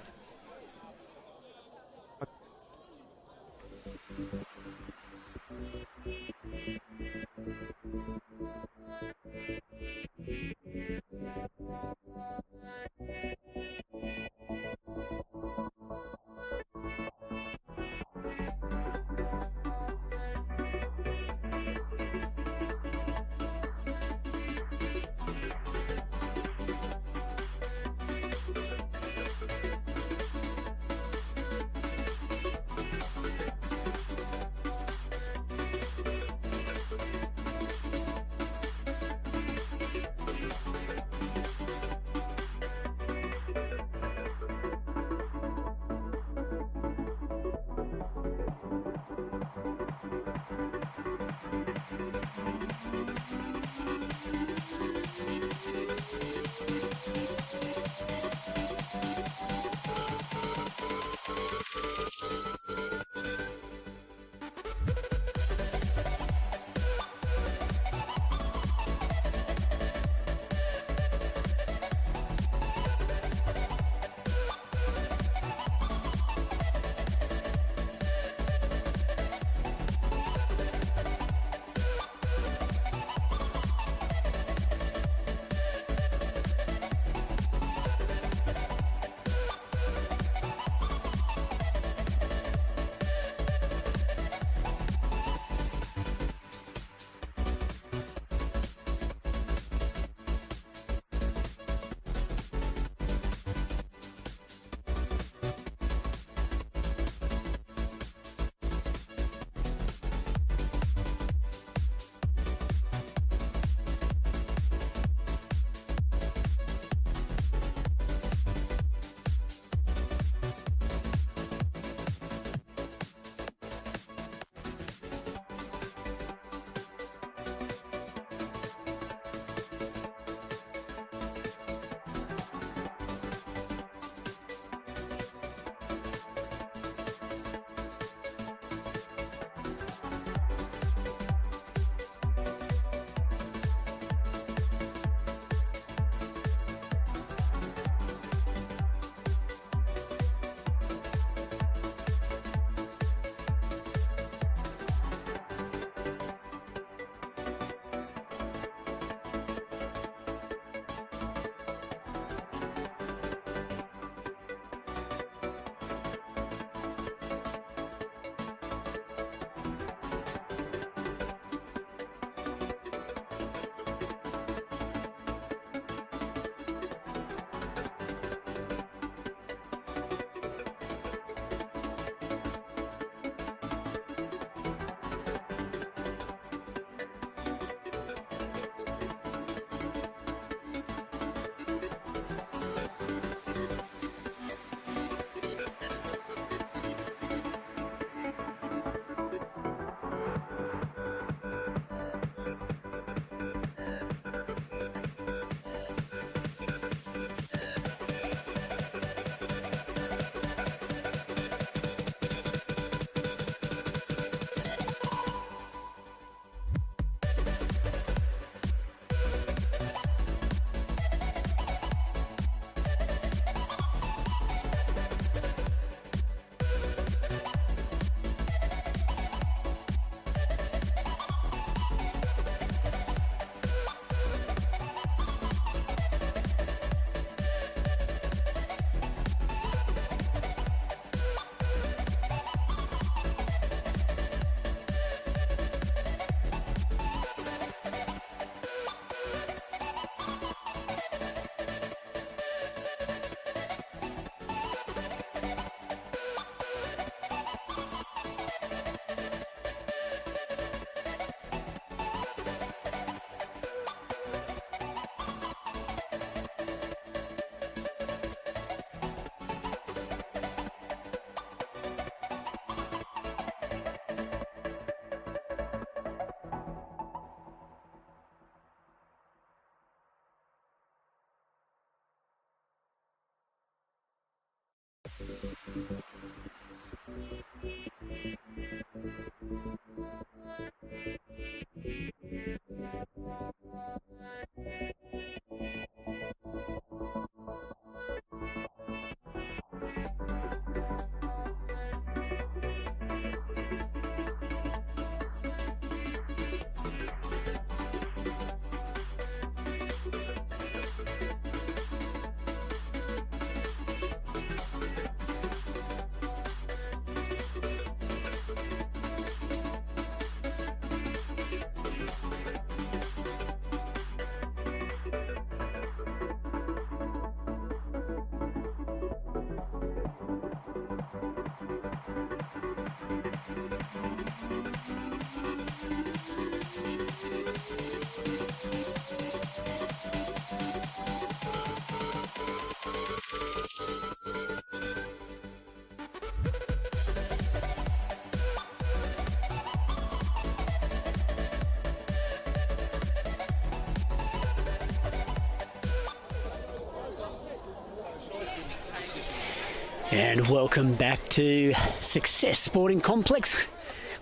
And welcome back to Success Sporting Complex,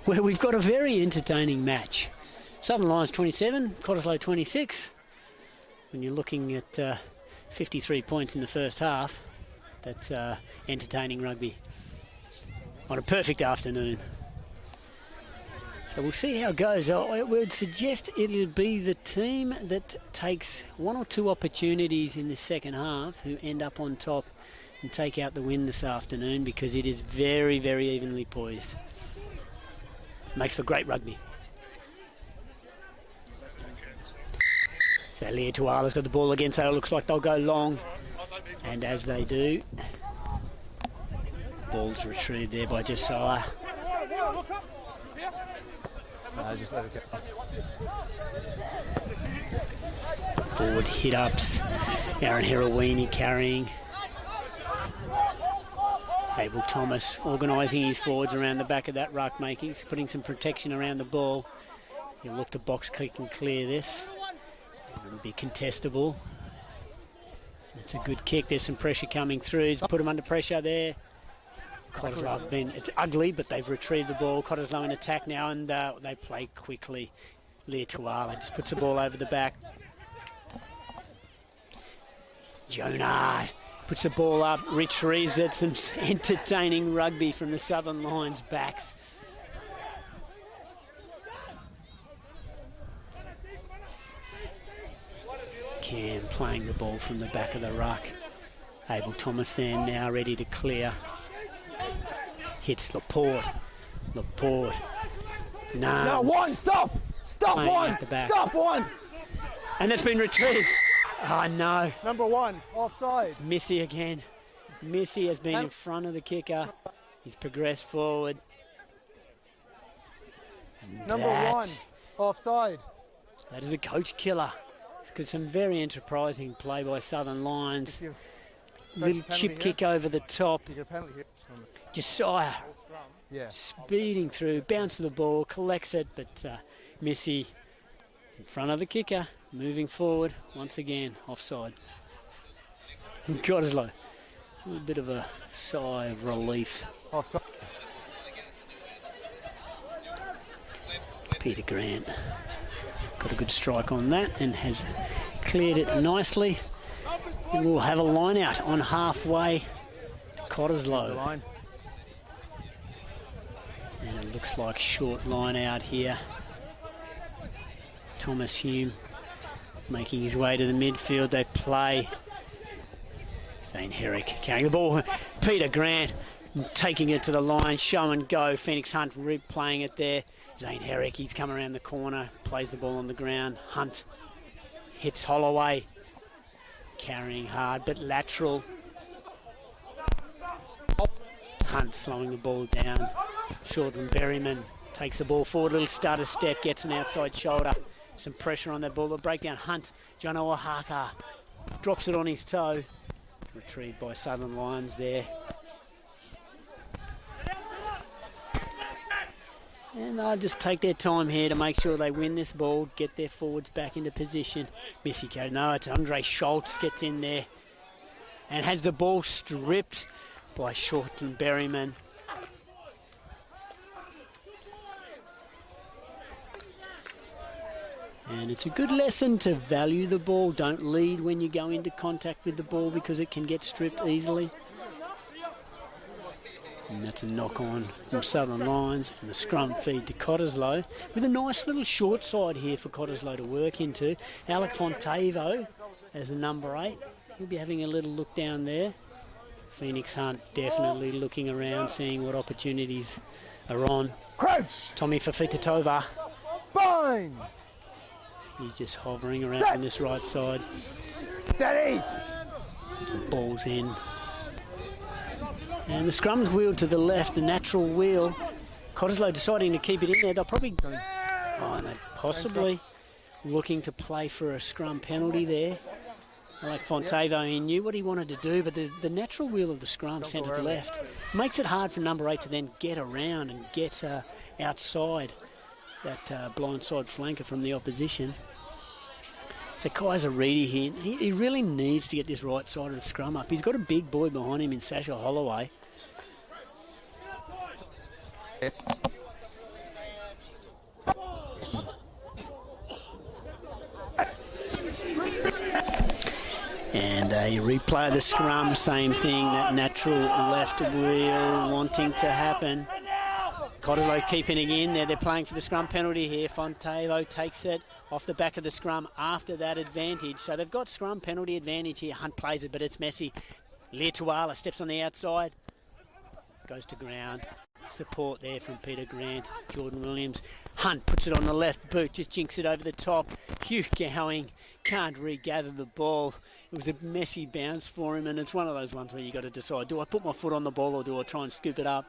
where we've got a very entertaining match. Southern Lions 27, Cottesloe 26. When you're looking at 53 points in the first half, that's entertaining rugby on a perfect afternoon. So we'll see how it goes. I would suggest it'll be the team that takes one or two opportunities in the second half who end up on top and take out the win this afternoon, because it is very, very evenly poised. Makes for great rugby. So Leah Tuala's got the ball again, so it looks like they'll go long. And as they do, ball's retrieved there by Josiah. Just let it go. Forward hit-ups. Aaron Heroini carrying. Abel Thomas organising his forwards around the back of that ruck, putting some protection around the ball. He'll look to box kick and clear this. It'll be contestable. It's a good kick. There's some pressure coming through. Put them under pressure there. Cottesloe have been, it's ugly, but they've retrieved the ball. Cottesloe in attack now, and they play quickly. Leah Tuala just puts the ball over the back. Jonah puts the ball up, retrieves it. Some entertaining rugby from the Southern Lions backs. Cam playing the ball from the back of the ruck. Abel Thomas then now ready to clear. Hits Laporte. Laporte. No, one, stop! Stop one! Stop one! And that's been retrieved. Oh no. Number one, offside. Missy again. Missy has been in front of the kicker. He's progressed forward. And Number one, offside. That is a coach killer. It's got some very enterprising play by Southern Lions. Little chip kick over the top. Josiah speeding through, bounce to the ball, collects it, but Missy in front of the kicker, moving forward once again, offside. Cottesloe, a little bit of a sigh of relief. Offside. Peter Grant got a good strike on that and has cleared it nicely. And we'll have a line out on halfway to Cottesloe. And it looks like short line out here. Thomas Hume making his way to the midfield. They play. Zane Herrick carrying the ball. Peter Grant taking it to the line. Show and go. Phoenix Hunt replaying it there. Zane Herrick, he's come around the corner. Plays the ball on the ground. Hunt hits Holloway. Carrying hard, but lateral. Hunt slowing the ball down. Short from Berryman. Takes the ball forward, little stutter step, gets an outside shoulder. Some pressure on that ball. The breakdown. Hunt. John Oaxaca drops it on his toe. Retrieved by Southern Lions there. And they'll just take their time here to make sure they win this ball, get their forwards back into position. Missy Code. No, it's Andre Schultz gets in there and has the ball stripped by Short and Berryman. And it's a good lesson to value the ball. Don't lead when you go into contact with the ball because it can get stripped easily. And that's a knock-on from Southern Lions, and the scrum feed to Cottesloe with a nice little short side here for Cottesloe to work into. Alec Fontevo as the number 8. He'll be having a little look down there. Phoenix Hunt definitely looking around, seeing what opportunities are on. Crouch! Tommy Fafitotova. Bind! He's just hovering around on this right side. Steady! The ball's in. And the scrum's wheeled to the left, the natural wheel. Cottesloe deciding to keep it in there. They'll probably, they're possibly looking to play for a scrum penalty there. Like Fontevo, he knew what he wanted to do, but the natural wheel of the scrum centred left makes it hard for number 8 to then get around and get outside that blindside flanker from the opposition. So Kaiser Reedy here, he really needs to get this right side of the scrum up. He's got a big boy behind him in Sasha Holloway. And a replay of the scrum, same thing, that natural left wheel wanting to happen. Cottesloe keeping it in there. They're playing for the scrum penalty here. Fontelo takes it off the back of the scrum after that advantage. So they've got scrum penalty advantage here. Hunt plays it, but it's messy. Lear steps on the outside. Goes to ground. Support there from Peter Grant. Jordan Williams. Hunt puts it on the left boot. Just jinks it over the top. Hugh Gowing can't regather the ball. It was a messy bounce for him, and it's one of those ones where you got to decide, do I put my foot on the ball or do I try and scoop it up?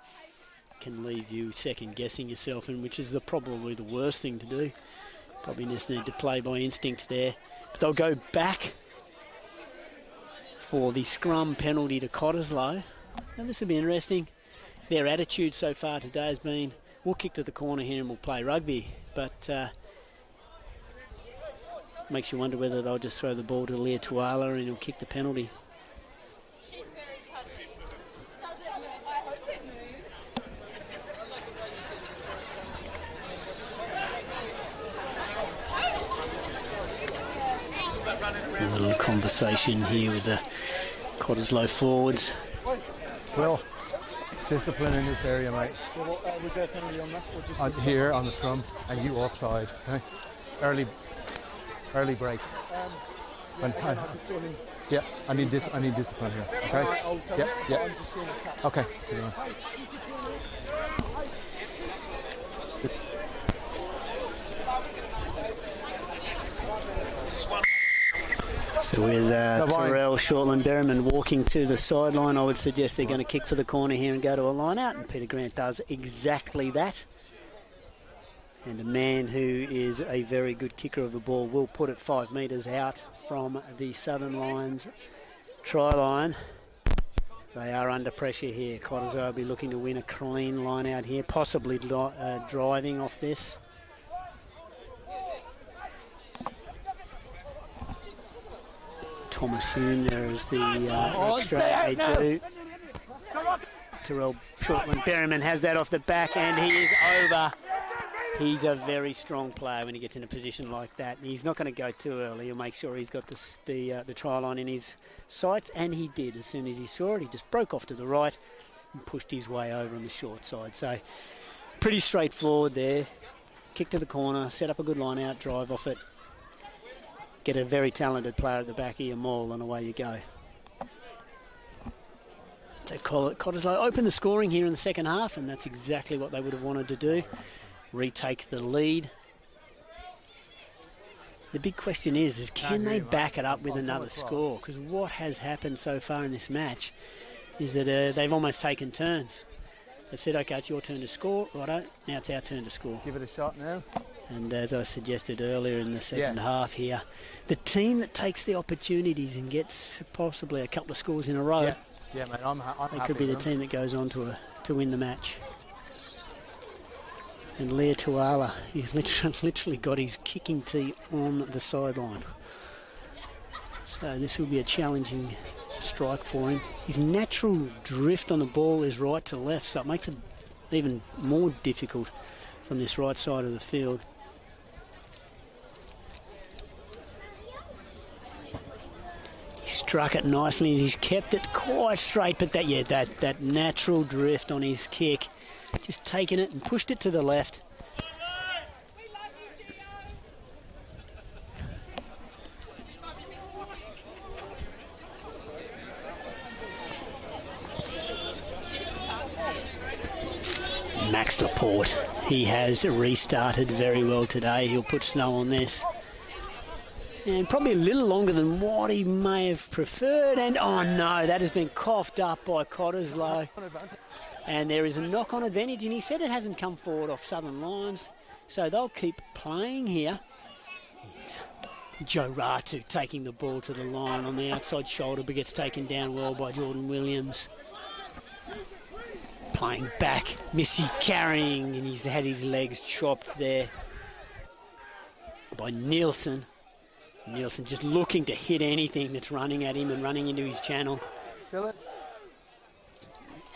Can leave you second guessing yourself, and which is probably the worst thing to do. Probably just need to play by instinct there. But they'll go back for the scrum penalty to Cottesloe. Now this will be interesting. Their attitude so far today has been, we'll kick to the corner here and we'll play rugby, but makes you wonder whether they'll just throw the ball to Lear and he'll kick the penalty. A little conversation here with the Cottesloe forwards. Well, discipline in this area, mate. Was there a penalty on that? Here on the scrum, and you offside. Okay? Early break. Yeah, I need discipline here. Okay. Yeah. Okay. So with Terrell, Shortland, Berryman walking to the sideline, I would suggest they're going to kick for the corner here and go to a line out, and Peter Grant does exactly that. And a man who is a very good kicker of the ball will put it 5 metres out from the Southern Lions try line. They are under pressure here. Cottesloe will be looking to win a clean line out here, possibly driving off this. Thomas Hume there is the extra they do. Terrell Shortland Berryman has that off the back and he is over. He's a very strong player when he gets in a position like that. He's not going to go too early. He'll make sure he's got the try line in his sights, and he did. As soon as he saw it, he just broke off to the right and pushed his way over on the short side. So pretty straightforward there. Kick to the corner, set up a good line out, drive off it. Get a very talented player at the back of your maul and away you go. So Cottesloe open the scoring here in the second half, and that's exactly what they would have wanted to do. Retake the lead. The big question is can they back it up with another score? Because what has happened so far in this match is that they've almost taken turns. They've said, okay, it's your turn to score, righto, now it's our turn to score. Give it a shot now. And as I suggested earlier in the second half here, the team that takes the opportunities and gets possibly a couple of scores in a row, yeah mate, I'm they happy could be the with team that goes on to win the match. And Lear Tuala, he's literally got his kicking tee on the sideline. So this will be a challenging strike for him. His natural drift on the ball is right to left, so it makes it even more difficult from this right side of the field. He struck it nicely and he's kept it quite straight, but that natural drift on his kick, just taken it and pushed it to the left. Max Laporte, he has restarted very well today. He'll put snow on this. And probably a little longer than what he may have preferred. And oh no, that has been coughed up by Cottesloe. And there is a knock-on advantage, and he said it hasn't come forward off Southern Lions. So they'll keep playing here. It's Joe Ratu taking the ball to the line on the outside shoulder, but gets taken down well by Jordan Williams. Playing back, Missy carrying, and he's had his legs chopped there by Nielsen. Nielsen just looking to hit anything that's running at him and running into his channel. Still it.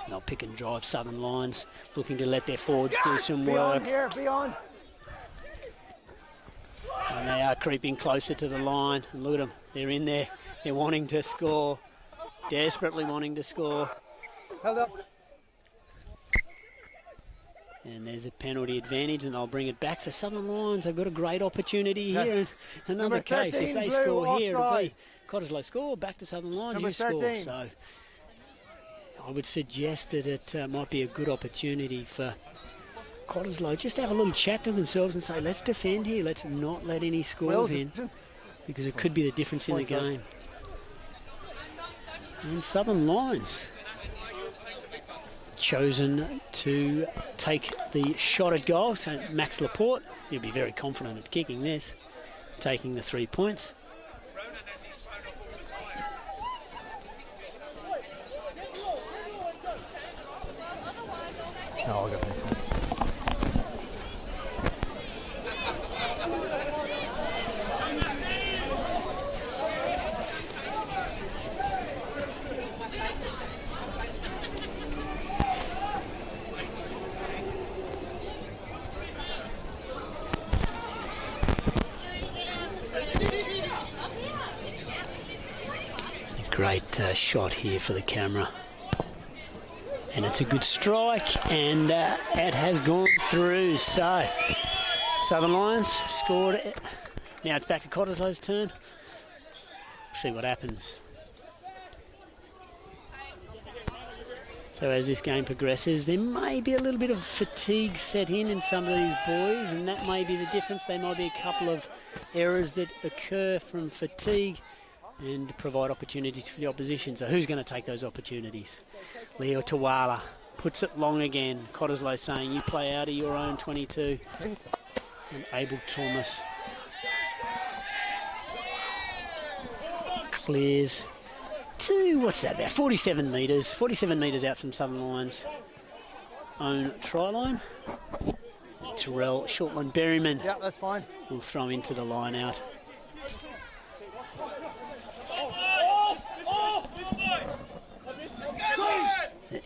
They'll pick and drive Southern Lions, looking to let their forwards do some Be work. on here, be on. And they are creeping closer to the line. And look at them, they're in there. They're wanting to score, desperately wanting to score. Held up. And there's a penalty advantage, and they'll bring it back. So Southern Lions, they've got a great opportunity here. In another Number case, 13, if they blue, score here, it'll offside. be Cottesloe score, back to Southern Lions, Number you score. 13. So I would suggest that it might be a good opportunity for Cottesloe just to have a little chat to themselves and say, let's defend here, let's not let any scores in, because it could be the difference in the game. And Southern Lions chosen to take the shot at goal. So Max Laporte, he'll be very confident at kicking this, taking the 3 points. No, I'll get this one. Great shot here for the camera. And it's a good strike, and it has gone through. So Southern Lions scored it. Now it's back to Cottesloe's turn. See what happens. So as this game progresses, there may be a little bit of fatigue set in some of these boys, and that may be the difference. There might be a couple of errors that occur from fatigue and provide opportunities for the opposition. So who's going to take those opportunities? Leo Tawala puts it long again. Cottesloe saying, you play out of your own 22. And Abel Thomas clears to, what's that, about 47 metres. 47 metres out from Southern Lions' own try line. Terrell Shortland Berryman, Yeah, that's fine. will throw into the line out.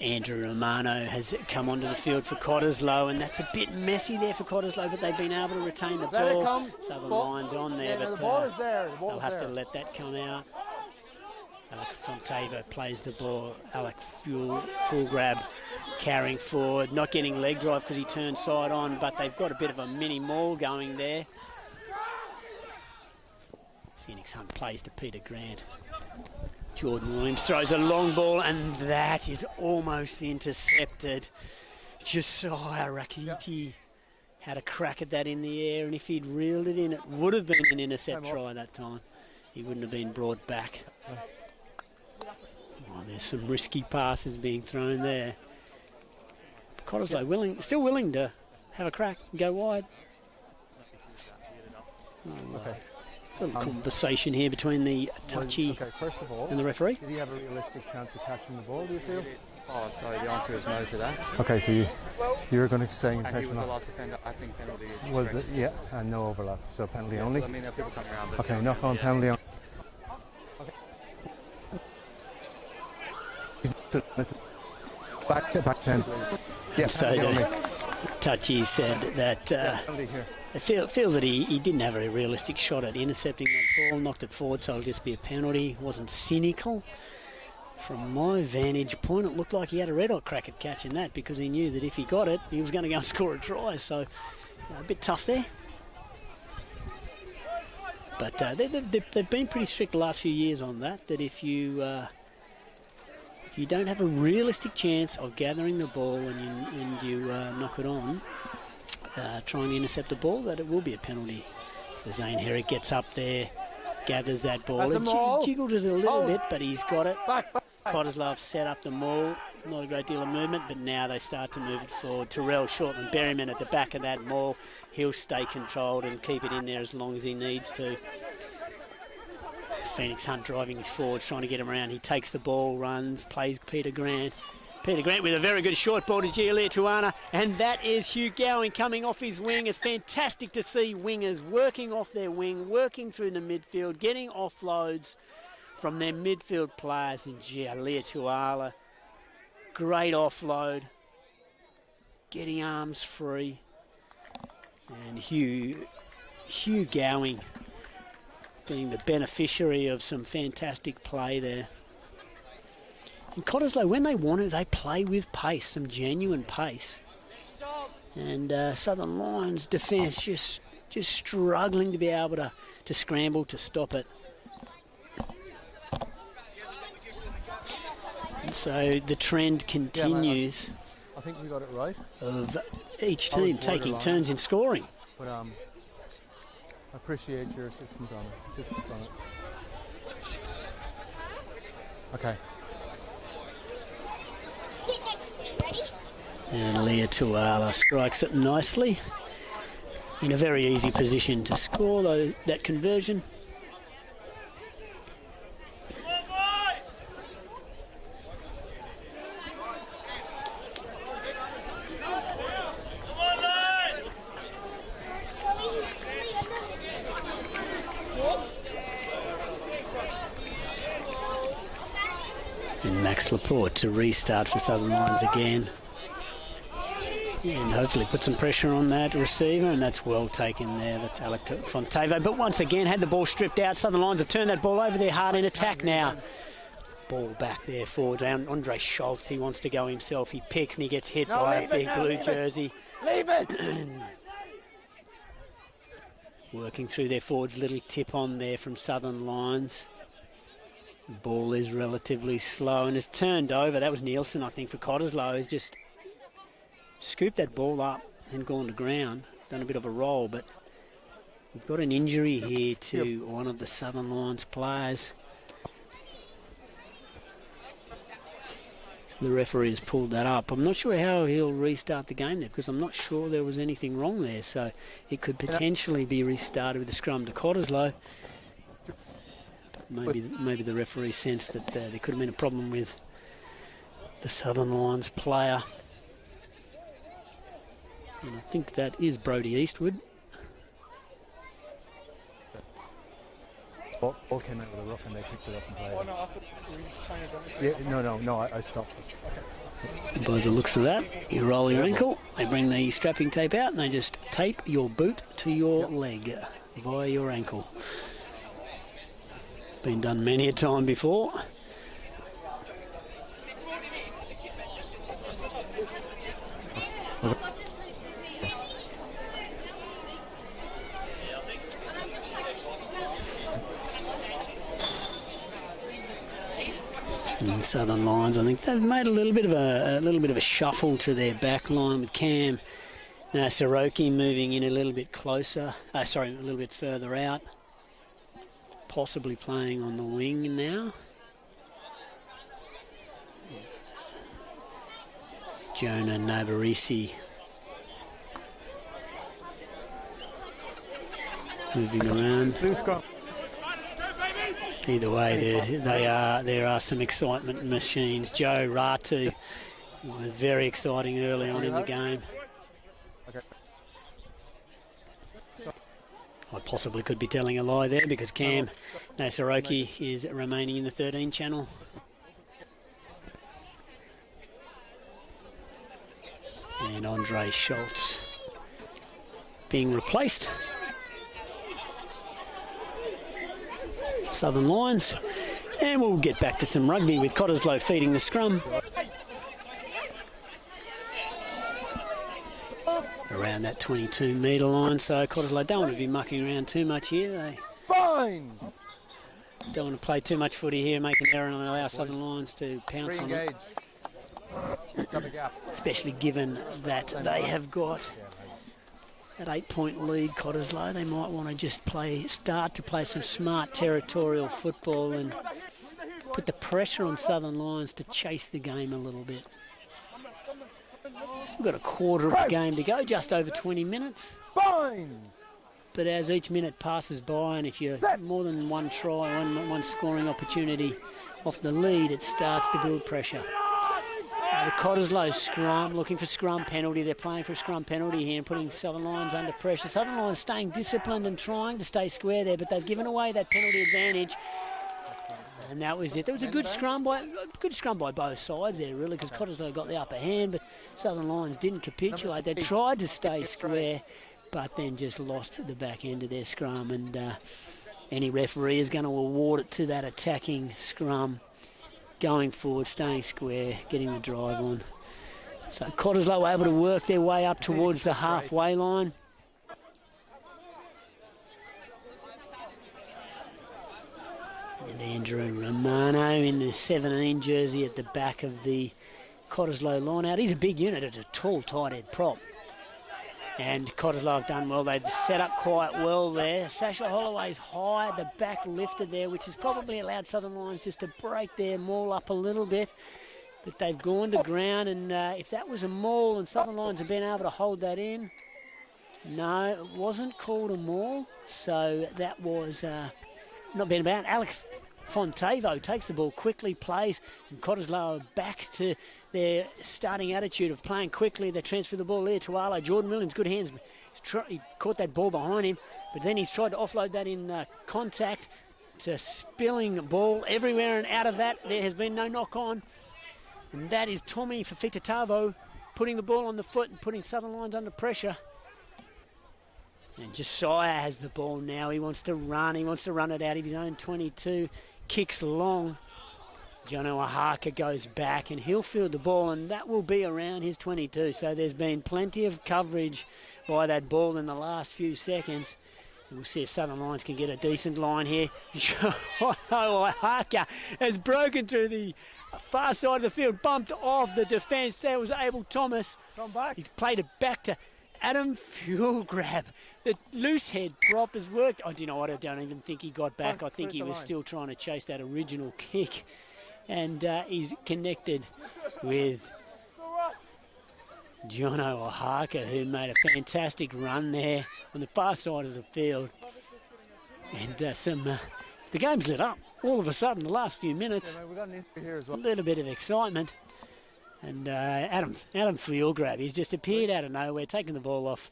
Andrew Romano has come onto the field for Cottesloe, and that's a bit messy there for Cottesloe, but they've been able to retain the Let it ball. come. Southern Ball. Lions on there, Yeah, but the ball is there. The they'll ball is have there. to let that come out. Alec Fonteva plays the ball. Alec full grab, carrying forward, not getting leg drive because he turned side on, but they've got a bit of a mini maul going there. Phoenix Hunt plays to Peter Grant. Jordan Williams throws a long ball, and that is almost intercepted. Josiah Rakiti had a crack at that in the air, and if he'd reeled it in, it would have been an intercept try that time. He wouldn't have been brought back. Oh, there's some risky passes being thrown there. Cottesloe still willing to have a crack and go wide. Okay. Little conversation here between the touchy Okay, first of all, and the referee. did he have a realistic chance of catching the ball, do you feel? Oh, so the answer is no to that. Okay, so you're going to say And he was the intentional. last defender. I think penalty is Was correct. it? Yeah, and no overlap, so penalty Yeah, only. I mean, there are people coming around. But Okay, knock on penalty on. Okay. Back penalty. Yeah, So penalty only. Touchy said that Penalty here. I feel that he didn't have a realistic shot at intercepting that ball, knocked it forward, so it'll just be a penalty. Wasn't cynical. From my vantage point, it looked like he had a red-hot crack at catching that because he knew that if he got it, he was going to go and score a try. So a bit tough there. But they've been pretty strict the last few years on that, that if you don't have a realistic chance of gathering the ball and you knock it on, trying to intercept the ball, that it will be a penalty. So Zane Herrick gets up there, gathers that ball. That's a maul. Jiggles it a little Hold. bit, but he's got it. Back. Cottesloe set up the maul. Not a great deal of movement, but now they start to move it forward. Terrell Shortland Berryman at the back of that maul. He'll stay controlled and keep it in there as long as he needs to. Phoenix Hunt driving his forward, trying to get him around. He takes the ball, runs, plays Peter Grant. Peter Grant with a very good short ball to Gialia Tuana, and that is Hugh Gowing coming off his wing. It's fantastic to see wingers working off their wing, working through the midfield, getting offloads from their midfield players. And Gialia Tuana, great offload. Getting arms free. And Hugh Gowing being the beneficiary of some fantastic play there. And Cottesloe, when they want it, they play with pace, some genuine pace. And Southern Lions defence just struggling to be able to scramble to stop it. And so the trend continues. Yeah, I think we got it right. Of each team taking turns in scoring. But I appreciate your assistance on it. Okay. Sit next to me, ready? And Leah Tuala strikes it nicely. In a very easy position to score that conversion. And Max Laporte to restart for Southern Lions again. And hopefully put some pressure on that receiver, and that's well taken there. That's Alec Fontevo. But once again, had the ball stripped out. Southern Lions have turned that ball over. They're hard in attack now. Ball back there forward. Andre Schultz, he wants to go himself. He picks and he gets hit by a big blue jersey. Leave it! Working through their forwards, little tip on there from Southern Lions. The ball is relatively slow and it's turned over. That was Nielsen, I think, for Cottesloe. He's just scooped that ball up and gone to ground. Done a bit of a roll, but we've got an injury here to one of the Southern Lions players. So the referee has pulled that up. I'm not sure how he'll restart the game there because I'm not sure there was anything wrong there. So it could potentially be restarted with a scrum to Cottesloe. Maybe the referee sensed that there could have been a problem with the Southern Lions player. And I think that is Brodie Eastwood. Ball came out with a rough and they picked it up and played it. Yeah, no, I stopped it. By the looks of that, you roll your ankle, they bring the strapping tape out and they just tape your boot to your leg via your ankle. Been done many a time before. And Southern Lions, I think they've made a little bit of a shuffle to their back line with Cam Nasaroki moving in a little bit closer. A little bit further out. Possibly playing on the wing now. Jonah Navarisi moving around. Either way, there are some excitement machines. Joe Ratu was very exciting early on in the game. I possibly could be telling a lie there because Cam Nasaroki is remaining in the 13 channel. And Andre Schultz being replaced. Southern Lions. And we'll get back to some rugby with Cottesloe feeding the scrum. Around that 22-metre line, so Cottesloe don't want to be mucking around too much here. They don't want to play too much footy here, make an error and allow Southern Lions to pounce on it. Especially given that they have got an 8-point lead, Cottesloe. They might want to just start to play some smart territorial football and put the pressure on Southern Lions to chase the game a little bit. Still got a quarter of the game to go, just over 20 minutes. But as each minute passes by, and if you're more than one try, one scoring opportunity off the lead, it starts to build pressure. The Cottesloe scrum, looking for scrum penalty. They're playing for a scrum penalty here and putting Southern Lions under pressure. Southern Lions staying disciplined and trying to stay square there, but they've given away that penalty advantage. And that was it. There was a good scrum by both sides there, really, because Cottesloe got the upper hand, but Southern Lions didn't capitulate. They tried to stay square, but then just lost the back end of their scrum. And any referee is going to award it to that attacking scrum, going forward, staying square, getting the drive on. So Cottesloe were able to work their way up towards the halfway line. And Andrew Romano in the 17 jersey at the back of the Cottesloe line out. He's a big unit at a tall, tight head prop. And Cottesloe have done well. They've set up quite well there. Sasha Holloway's high at the back lifted there, which has probably allowed Southern Lions just to break their maul up a little bit. But they've gone to ground, and if that was a maul and Southern Lions have been able to hold that in, no, it wasn't called a maul. So that was not been about. Alex Fontevo takes the ball quickly, plays, and Cottesloe are back to their starting attitude of playing quickly. They transfer the ball there to Arlo. Jordan Williams, good hands. He caught that ball behind him, but then he's tried to offload that in contact. It's a spilling ball everywhere, and out of that there has been no knock on. And that is Tommy Fafita-Tavo putting the ball on the foot and putting Southern Lions under pressure. And Josiah has the ball now. He wants to run. He wants to run it out of his own 22. Kicks long. Jono Ahaka goes back and he'll field the ball, and that will be around his 22. So there's been plenty of coverage by that ball in the last few seconds. And we'll see if Southern Lions can get a decent line here. Jono Ahaka has broken through the far side of the field, bumped off the defence. There was Abel Thomas. He's played it back to Adam Fuelgrab. The loose head prop has worked. Oh, do you know what? I don't even think he got back. I think he was still trying to chase that original kick. And he's connected with Jono Ahaka, who made a fantastic run there on the far side of the field. And the game's lit up. All of a sudden, the last few minutes, a little bit of excitement. And Adam Fuelgrab, he's just appeared out of nowhere, taking the ball off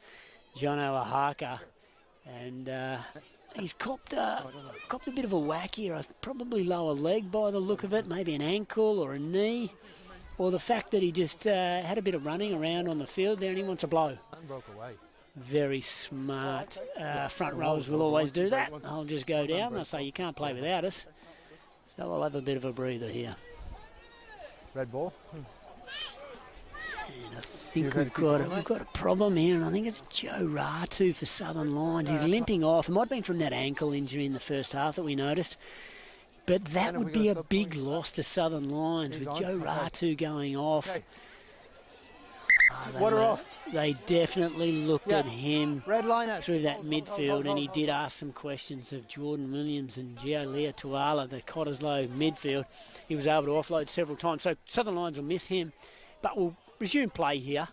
Jono Ahaka. And he's copped a bit of a whack here, probably lower leg by the look of it, maybe an ankle or a knee, or the fact that he just had a bit of running around on the field there and he wants a blow. Very smart. Front rows will always do that. I'll just go down and I'll say you can't play without us. So I'll have a bit of a breather here. Red ball. And I think we've got a problem here, and I think it's Joe Ratu for Southern Lions. He's limping off. It might have been from that ankle injury in the first half that we noticed. But that would be a big loss to Southern Lions with Joe Ratu going off. They definitely looked at him through that midfield, and he did ask some questions of Jordan Williams and Gio Leatuala, the Cottesloe midfield. He was able to offload several times, so Southern Lions will miss him, but we'll resume play here.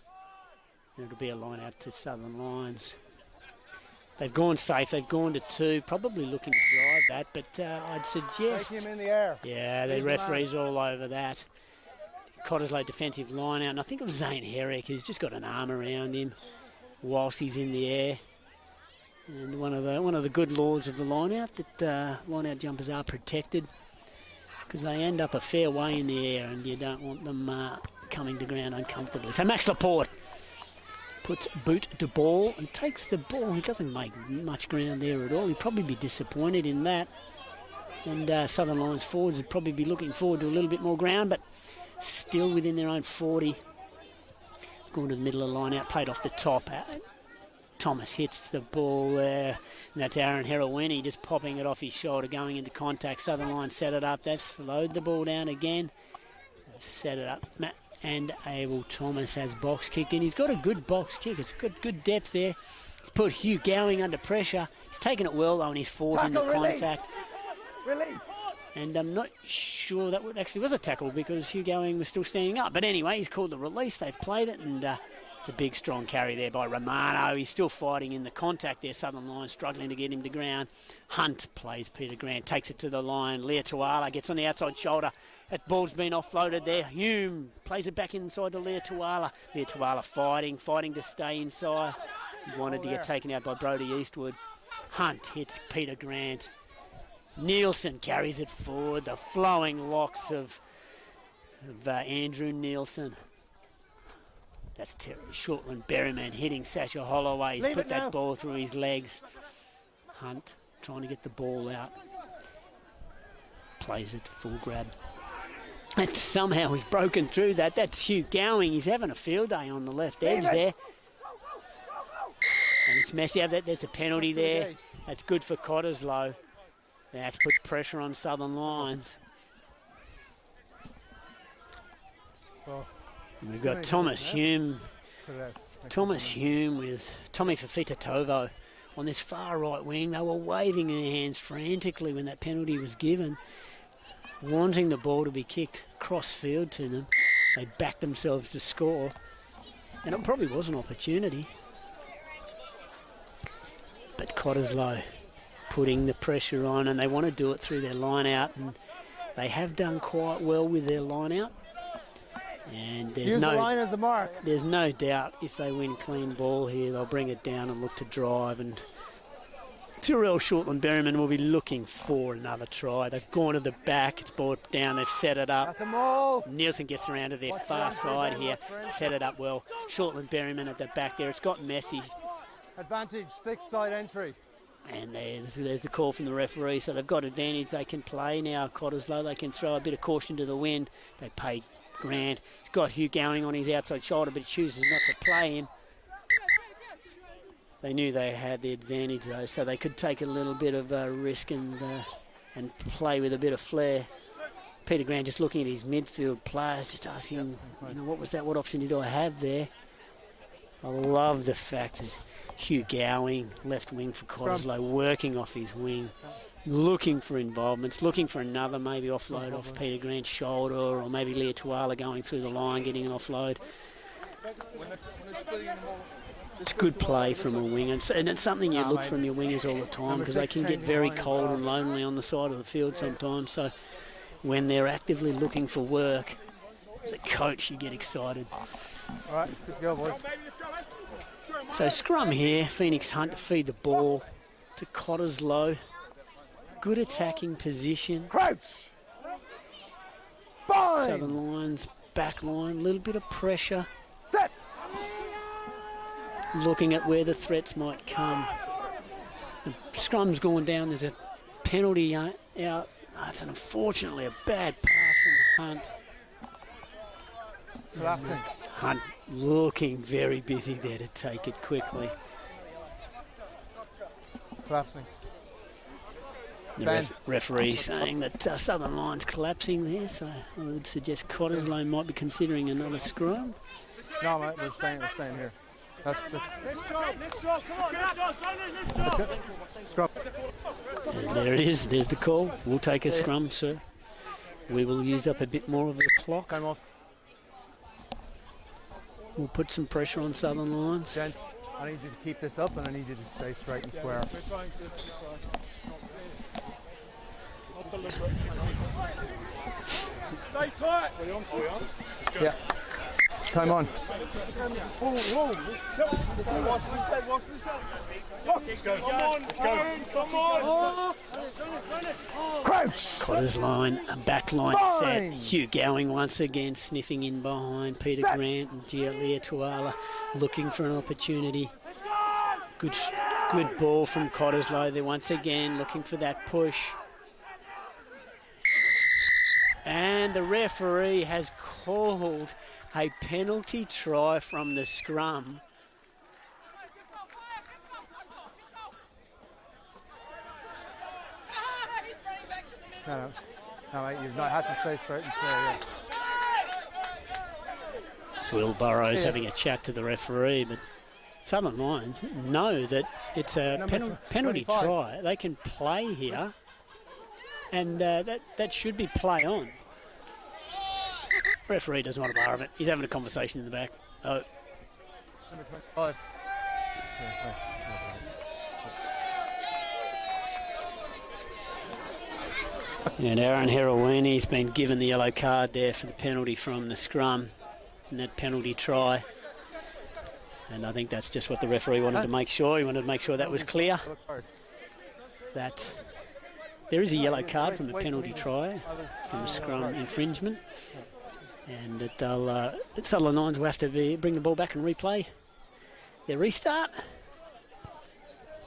And it'll be a line out to Southern Lions. They've gone safe, they've gone to 2, probably looking to drive that, but I'd suggest... Take him in the air. Yeah, the referee's all over that. Cottesloe defensive line out, and I think it was Zane Herrick who's just got an arm around him whilst he's in the air. And one of the good laws of the line out, that line out jumpers are protected because they end up a fair way in the air and you don't want them coming to ground uncomfortably. So Max Laporte puts boot to ball and takes the ball. He doesn't make much ground there at all. He'd probably be disappointed in that. And Southern Lions forwards would probably be looking forward to a little bit more ground, but still within their own 40. Going to the middle of the line out, played off the top. Thomas hits the ball there. And that's Aaron Heroini just popping it off his shoulder, going into contact. Southern Lions set it up. They've slowed the ball down again. They've set it up. And Abel Thomas has box kicked in. He's got a good box kick. It's got good depth there. He's put Hugh Gowing under pressure. He's taken it well, though, and he's fought in the contact. Release. And I'm not sure that actually was a tackle because Hugh Gowing was still standing up. But anyway, he's called the release. They've played it, and it's a big, strong carry there by Romano. He's still fighting in the contact there. Southern Lions struggling to get him to ground. Hunt plays Peter Grant, takes it to the line. Leatuala gets on the outside shoulder. That ball's been offloaded there. Hume plays it back inside to Leatuala. Leatuala fighting to stay inside. He wanted to get taken out by Brodie Eastwood. Hunt hits Peter Grant. Nielsen carries it forward. The flowing locks of Andrew Nielsen. That's Terry Shortland Berryman hitting Sasha Holloway. He's put that ball through his legs. Hunt trying to get the ball out. Plays it full grab. And somehow he's broken through that. That's Hugh Gowing. He's having a field day on the left edge there. And it's messy. There's a penalty there. That's good for Cottesloe. That's put pressure on Southern Lions. We've got Thomas Hume. Thomas Hume with Tommy Fafita-Tovo on this far right wing. They were waving their hands frantically when that penalty was given, wanting the ball to be kicked cross field to them. They backed themselves to score, and it probably was an opportunity. But Cottesloe putting the pressure on, and they want to do it through their line out, and they have done quite well with their line out. And there's the line as the mark. There's no doubt if they win clean ball here, they'll bring it down and look to drive. And Tyrrell Shortland Berryman will be looking for another try. They've gone to the back, it's brought down, they've set it up. That's a maul. Nielsen gets around to their far side here, set it up well. Shortland Berryman at the back there, it's got messy. Advantage, 6 side entry. And there's the call from the referee, so they've got advantage. They can play now, Cottesloe. They can throw a bit of caution to the wind. They paid Grant. He's got Hugh Gowing on his outside shoulder, but he chooses not to play him. They knew they had the advantage, though, so they could take a little bit of a risk and play with a bit of flair. Peter Grant just looking at his midfield players, just asking, what was that? What option did I have there? I love the fact that Hugh Gowing, left wing for Cottesloe, working off his wing, looking for involvements, looking for another maybe offload off Peter Grant's shoulder, or maybe Leah Tuala going through the line, getting an offload. It's good play from a wing, and it's something you look from your wingers all the time, because they can get very cold and lonely on the side of the field sometimes. So when they're actively looking for work, as a coach, you get excited. All right, good to go, boys. So scrum here, Phoenix Hunt to feed the ball to Cottesloe. Good attacking position. Crouch! Bind! Southern Lions back line, a little bit of pressure. Set! Looking at where the threats might come. The scrum's going down, there's a penalty out. That's unfortunately a bad pass from Hunt. Collapsing. Hunt looking very busy there to take it quickly. Collapsing. The referee saying that Southern Lions collapsing there, so I would suggest Cottesloe might be considering another scrum. No, mate, we're staying here. Next shot, come on, next shot. Scrum. And there it is, there's the call. We'll take a scrum, sir. We will use up a bit more of the clock. Time off. We'll put some pressure on Southern Lions. Gents, I need you to keep this up, and I need you to stay straight and square. Stay tight. Yeah. Time on. Come on. Crouch! Cottesloe, a back line set. Hugh Gowing once again sniffing in behind. Peter Grant and Leah Tuala looking for an opportunity. Good ball from Cottesloe. They're once again looking for that push. And the referee has called a penalty try from the scrum. No, mate, you've not had to stay straight and square. Will Burrows having a chat to the referee, but Southern Lions know that it's a penalty try. They can play here, and that should be play on. Referee doesn't want to bar of it. He's having a conversation in the back. Oh. Number 25. And Aaron Heroini's been given the yellow card there for the penalty from the scrum and that penalty try. And I think that's just what the referee wanted to make sure. He wanted to make sure that was clear. That There is a yellow card from a penalty try from a scrum infringement, and that they'll Sutherland Lions will have to bring the ball back and replay their restart.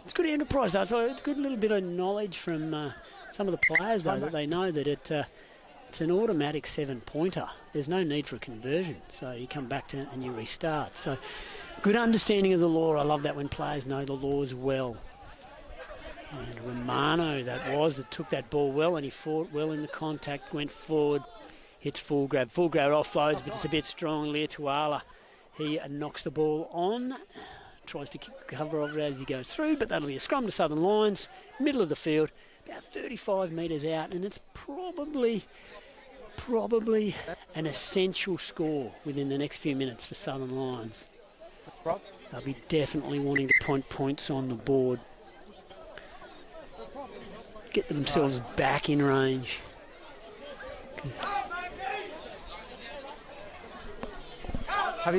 It's good enterprise though. So it's a good little bit of knowledge from some of the players though, that they know that it's an automatic 7-pointer. There's no need for a conversion, so you come back to and you restart. So good understanding of the law. I love that when players know the laws well. And Romano that took that ball well, and he fought well in the contact, went forward, hits full grab offloads, but it's a bit strong. Leotuala, he knocks the ball on, tries to cover over it as he goes through, but that'll be a scrum to Southern Lions, middle of the field, about 35 metres out, and it's probably an essential score within the next few minutes for Southern Lions. They'll be definitely wanting to point points on the board, get themselves back in range. Have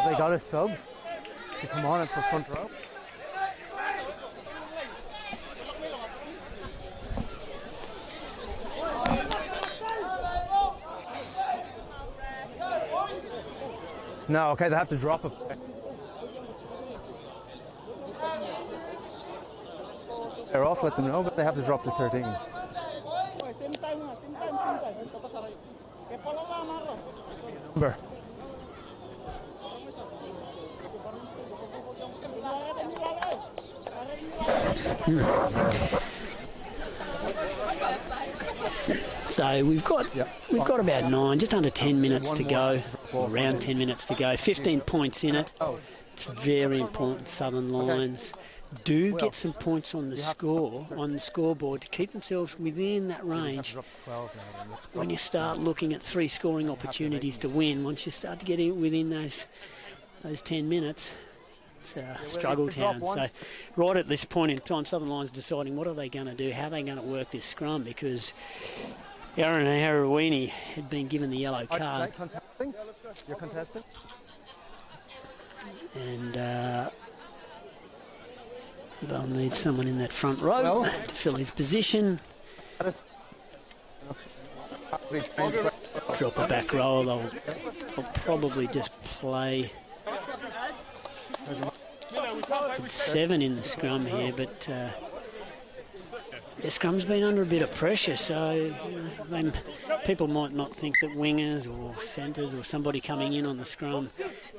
they got a sub to come on for front row? No, okay, they have to drop it. They're off, let them know, but they have to drop to 13. Number. So we've got about 9, just under 10 minutes to go, around 10 minutes to go. 15 points in it. It's very important. Southern Lions do get some points on the scoreboard to keep themselves within that range. When you start looking at 3 scoring opportunities to win, once you start to get within those 10 minutes, it's a struggle town. So right at this point in time, Southern Lions are deciding what are they going to do, how are they going to work this scrum, because Aaron Harawini had been given the yellow card. You're contesting? And they'll need someone in that front row to fill his position. Drop a back row. They'll probably just play 7 in the scrum here, but the scrum's been under a bit of pressure, so people might not think that wingers or centres or somebody coming in on the scrum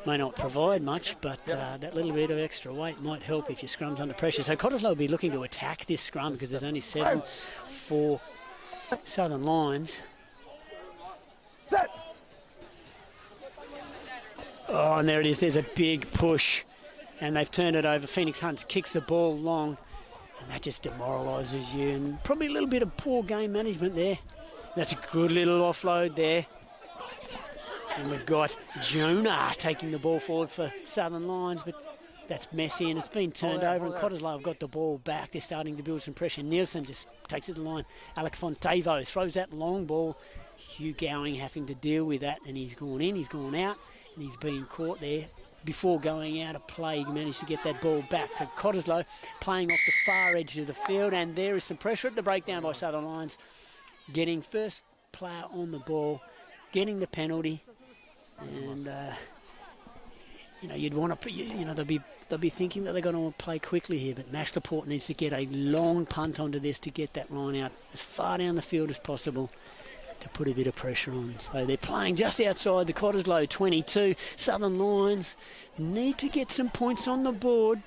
may not provide much, but that little bit of extra weight might help if your scrum's under pressure. So Cottesloe will be looking to attack this scrum because there's only 7 for Southern Lions. Set. Oh, and there it is. There's a big push, and they've turned it over. Phoenix Hunt kicks the ball long, and that just demoralises you. And probably a little bit of poor game management there. That's a good little offload there. And we've got Jonah taking the ball forward for Southern Lions, but that's messy and it's been turned over, and Cottesloe have got the ball back. They're starting to build some pressure. Nielsen just takes it to the line. Alec Fontevo throws that long ball. Hugh Gowing having to deal with that, and he's gone in, he's gone out, and he's been caught there. Before going out of play, he managed to get that ball back. So Cottesloe playing off the far edge of the field, and there is some pressure at the breakdown by Southern Lions. Getting first player on the ball, getting the penalty, and you'd want to, they'll be thinking that they're going to play quickly here, but Max Laporte needs to get a long punt onto this to get that line out as far down the field as possible to put a bit of pressure on. So they're playing just outside the Cottesloe 22. Southern Lions need to get some points on the board.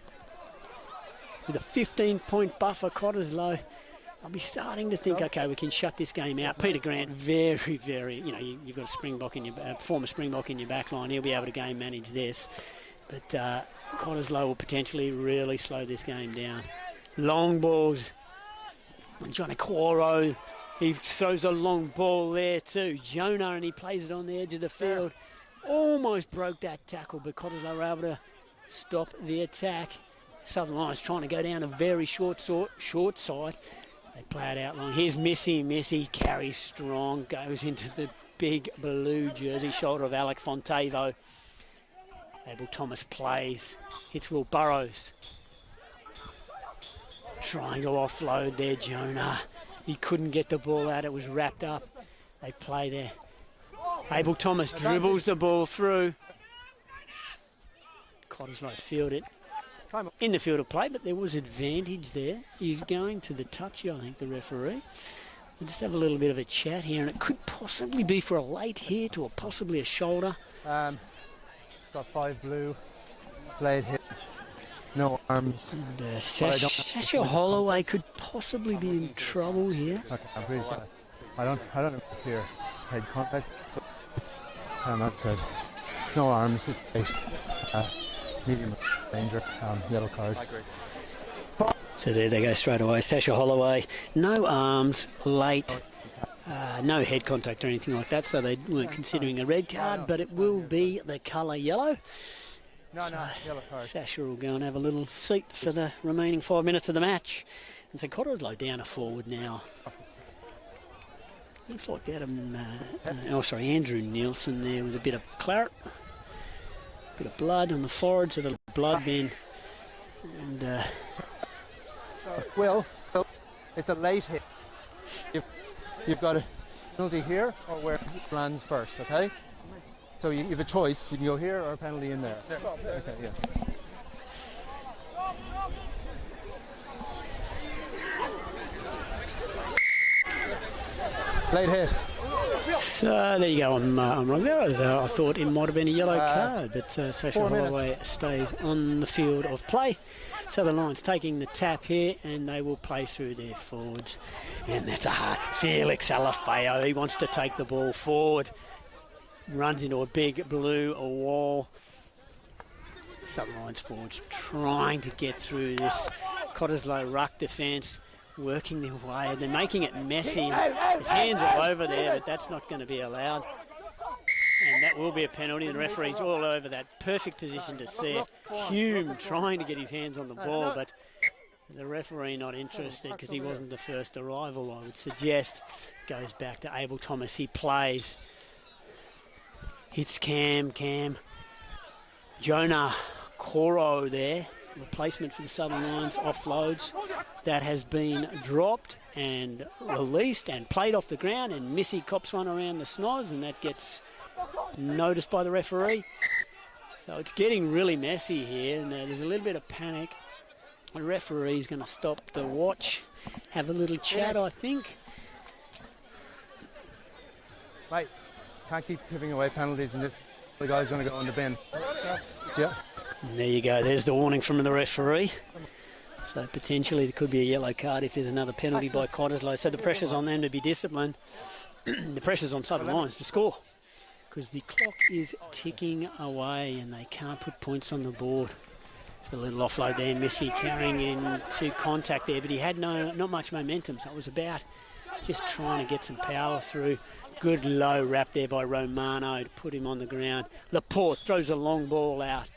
With a 15-point buffer, Cottesloe, I'll be starting to think, okay, we can shut this game out. Peter Grant, very, very, you've got a Springbok in your former Springbok in your back line. He'll be able to game manage this. But Cottesloe will potentially really slow this game down. Long balls. And Johnny Quoro, he throws a long ball there too. Jonah, and he plays it on the edge of the field. Almost broke that tackle, but Cottesloe were able to stop the attack. Southern Lions trying to go down a very short side. They play it out long. Here's Missy. Missy carries strong, goes into the big blue jersey shoulder of Alec Fontevo. Abel Thomas plays, hits Will Burrows. Trying to offload there, Jonah. He couldn't get the ball out. It was wrapped up. They play there. Abel Thomas dribbles the ball through. Cottesloe field it in the field of play, but there was advantage there. He's going to the touchy, I think, the referee. We'll just have a little bit of a chat here, and it could possibly be for a late hit or possibly a shoulder. Got 5 blue, late hit, no arms. And Sasha Holloway could possibly be in trouble here. Okay, I'm pretty sure. I don't hear head contact. So and that said, no arms. It's a medium danger. Yellow card. I agree. So there they go straight away. Sasha Holloway, no arms, late, no head contact or anything like that, so they weren't considering a red card, but it will be the colour yellow. No, yellow card. Sasha will go and have a little seat for the remaining 5 minutes of the match. And so Cottesloe down a forward now. Looks like Andrew Nielsen there with a bit of claret, bit of blood on the forehead, so the blood bin. And Well, it's a late hit. You've got a penalty here or where it lands first, okay? So you have a choice. You can go here or a penalty in there. Okay, yeah. Late hit. so there you go. I'm wrong there. I thought it might have been a yellow card, but Sasha 4 minutes. Holloway stays on the field of play. So the Lions taking the tap here, and they will play through their forwards. And that's a hard. Felix Alafeo, he wants to take the ball forward. Runs into a big blue wall. Southern Lions forwards trying to get through this Cottesloe ruck defence, working their way. They're making it messy. His hands all over there, but that's not going to be allowed. And that will be a penalty. The referee's all over that. Perfect position to see it. Hume trying to get his hands on the ball, but the referee not interested because he wasn't the first arrival, I would suggest. Goes back to Abel Thomas. He plays. Hits Cam. Jonah Coro there. Replacement for the Southern Lions. Offloads. That has been dropped and released and played off the ground, and Missy cops one around the snoz, and that gets noticed by the referee. So it's getting really messy here, and there's a little bit of panic. The referee's going to stop the watch, have a little chat, I think. Mate, can't keep giving away penalties in this. The guy's going to go in the bin. Yeah. And there you go. There's the warning from the referee. So potentially there could be a yellow card if there's another penalty by Cottesloe. So the pressure's on them to be disciplined. The pressure's on Southern Lions to score, because the clock is ticking away and they can't put points on the board. A little offload there, Missy carrying into contact there, but he had not much momentum, so it was about just trying to get some power through. Good low wrap there by Romano to put him on the ground. Laporte throws a long ball out.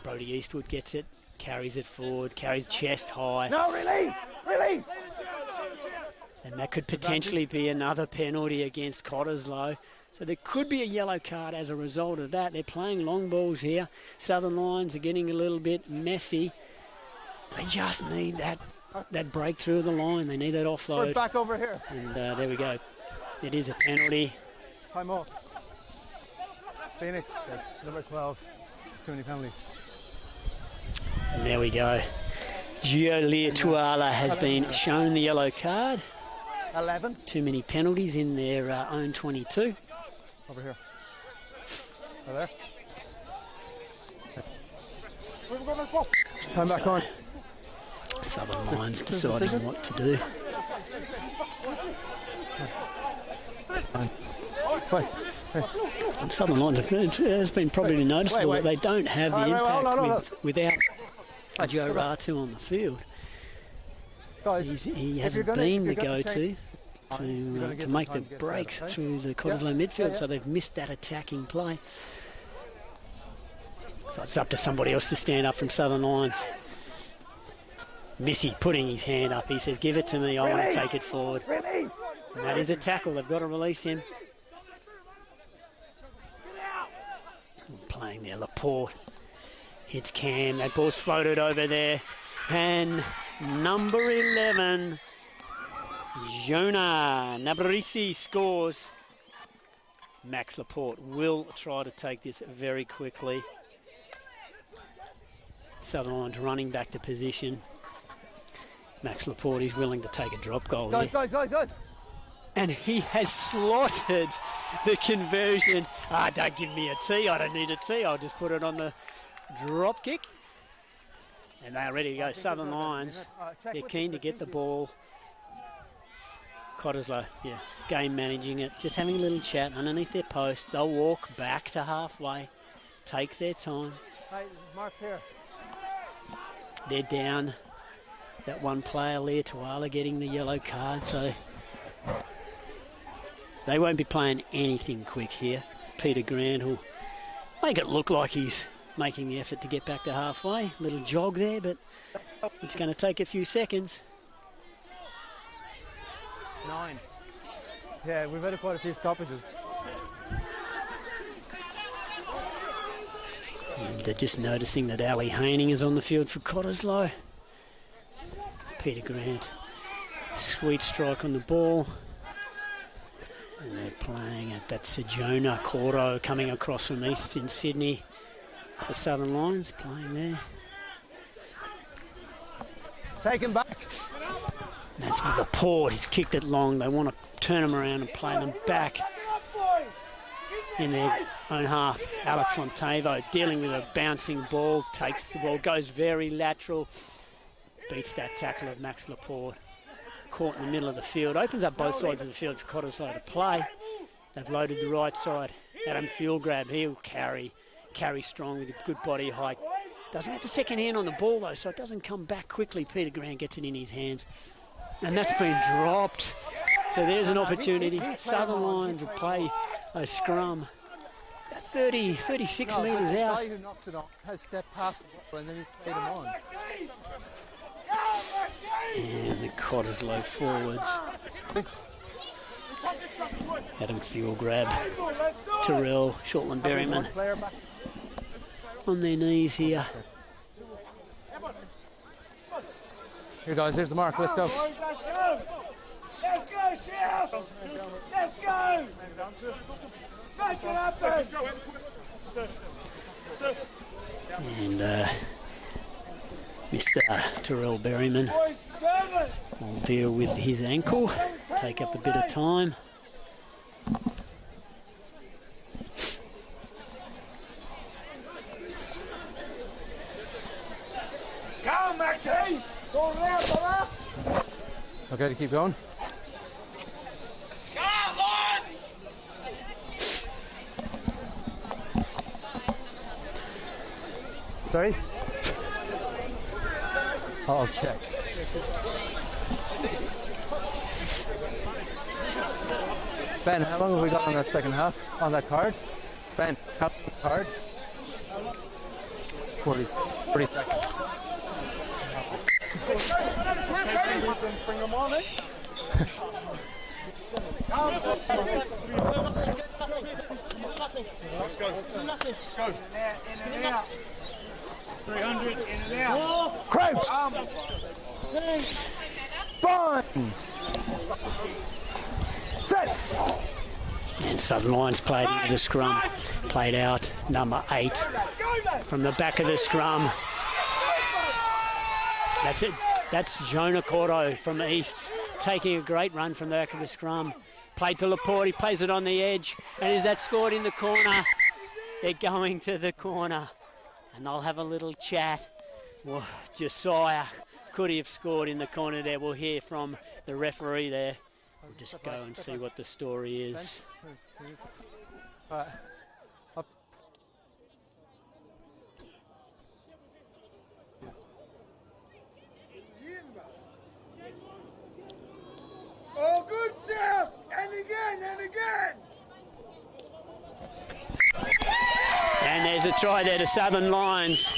Brody Eastwood gets it, carries it forward, carries chest high. No, release! And that could potentially be another penalty against Cottesloe. So there could be a yellow card as a result of that. They're playing long balls here. Southern Lions are getting a little bit messy. They just need that breakthrough of the line. They need that offload. We're back over here. And there we go. It is a penalty. Time off. Phoenix, that's number 12. Too many penalties. And there we go. Giolia Tuala has been shown the yellow card. 11. Too many penalties in their own 22. Over here. Over there. Time back on. Southern Lions deciding what to do. And Southern Lions, it has been probably noticeable that they don't have the impact without Joe Ratu on the field. Guys, He hasn't been the go-to to make the break through the Cottesloe midfield, so they've missed that attacking play. So it's up to somebody else to stand up from Southern Lions. Missy putting his hand up. He says, give it to me, I want to take it forward. And that is a tackle. They've got to release him. Playing there, Laporte hits Cam. That ball's floated over there. And Number 11, Jonah Nabarisi scores. Max Laporte will try to take this very quickly. Sutherland running back to position. Max Laporte is willing to take a drop goal here. Guys. And he has slotted the conversion. Don't give me a tee. I don't need a tee. I'll just put it on the drop kick. And they're ready to go. Southern Lions, they're keen to get the ball. Cottesloe, yeah, game managing it. Just having a little chat underneath their post. They'll walk back to halfway. Take their time. Hey, Mark's here. They're down. That one player, Leah Tuala, getting the yellow card, so they won't be playing anything quick here. Peter Grant will make it look like he's making the effort to get back to halfway. Little jog there, but it's going to take a few seconds. 9. Yeah, we've had quite a few stoppages. And they're just noticing that Ali Haining is on the field for Cottesloe. Peter Grant, sweet strike on the ball. And they're playing at that Jonah Coro coming across from East in Sydney for Southern Lions, playing there. Take him back. That's with Laporte. He's kicked it long. They want to turn him around and play them back in their own half. Alex Fontevo dealing with a bouncing ball, takes the ball, goes very lateral, beats that tackle of Max Laporte. Caught in the middle of the field, opens up both sides of the field for Cottesloe to play. They've loaded the right side. Adam Fuelgrab, he'll carry strong with a good body height. Doesn't get the second hand on the ball though, so it doesn't come back quickly. Peter Grant gets it in his hands. And that's been dropped. So there's an opportunity. Southern Lions will play a scrum. 36 metres out. The guy who knocks it off has stepped past the ball and then he's played him on. And the Cottesloe forwards. Adam Fuelgrab, Terrell, Shortland Berryman on their knees here. Here guys, here's the mark, let's go. Let's go! Let's go, Chef! Let's go! Make it happen! And Mr. Terrell Berryman will deal with his ankle, take up a bit of time. Come, Maxie! Sort it out, brother! Okay, to keep going. Come on! Sorry? I'll check. Ben, how long have we got on that second half? On that card? Ben, how long on the card? 40 seconds. Bring them on, eh? Let's go. Let's go. In and out. 300 in and out. Crouch! Bind! Set! And Southern Lions played into the scrum. Played out number 8 from the back of the scrum. That's it. That's Jonah Coro from the east, taking a great run from the back of the scrum. Played to Laporte, he plays it on the edge, and is that scored in the corner? They're going to the corner, and they'll have a little chat. Well, Josiah, could he have scored in the corner there? We'll hear from the referee there. We'll just go and see what the story is. Oh, good chest! And again, and again! And there's a try there to Southern Lions.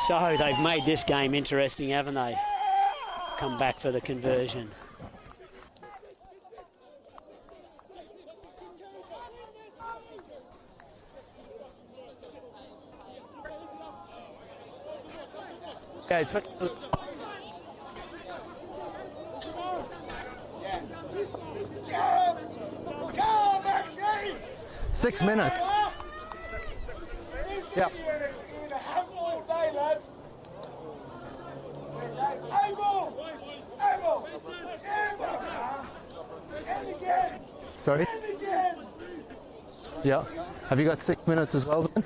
So they've made this game interesting, haven't they? Come back for the conversion. Okay, 6 minutes. Yeah. Sorry? Yeah. Have you got 6 minutes as well, Ben?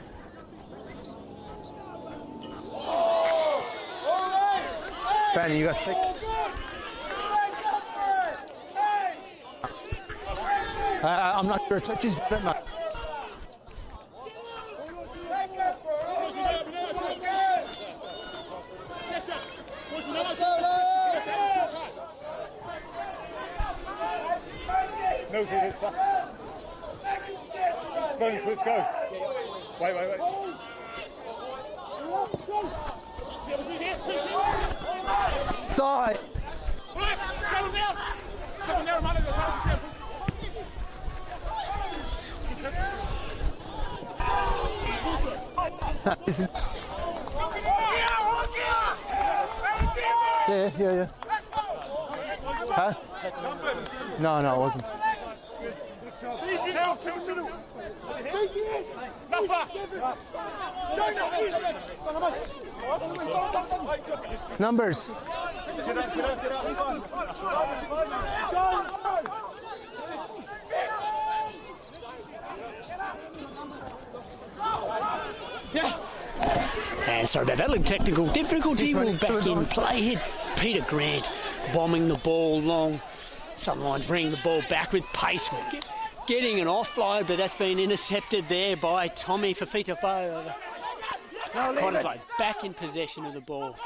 Ben, you got 6? I'm not sure. Touches got it, mate. No, let's go. Wait. Side. Yeah. Huh? No, it wasn't. Numbers. And sorry about that, little technical difficulty. We're back in play here. Peter Grant bombing the ball long. Sunline's bringing the ball back with pace. Getting an offload, but that's been intercepted there by Tommy Fafitafo. Cottesloe back in possession of the ball.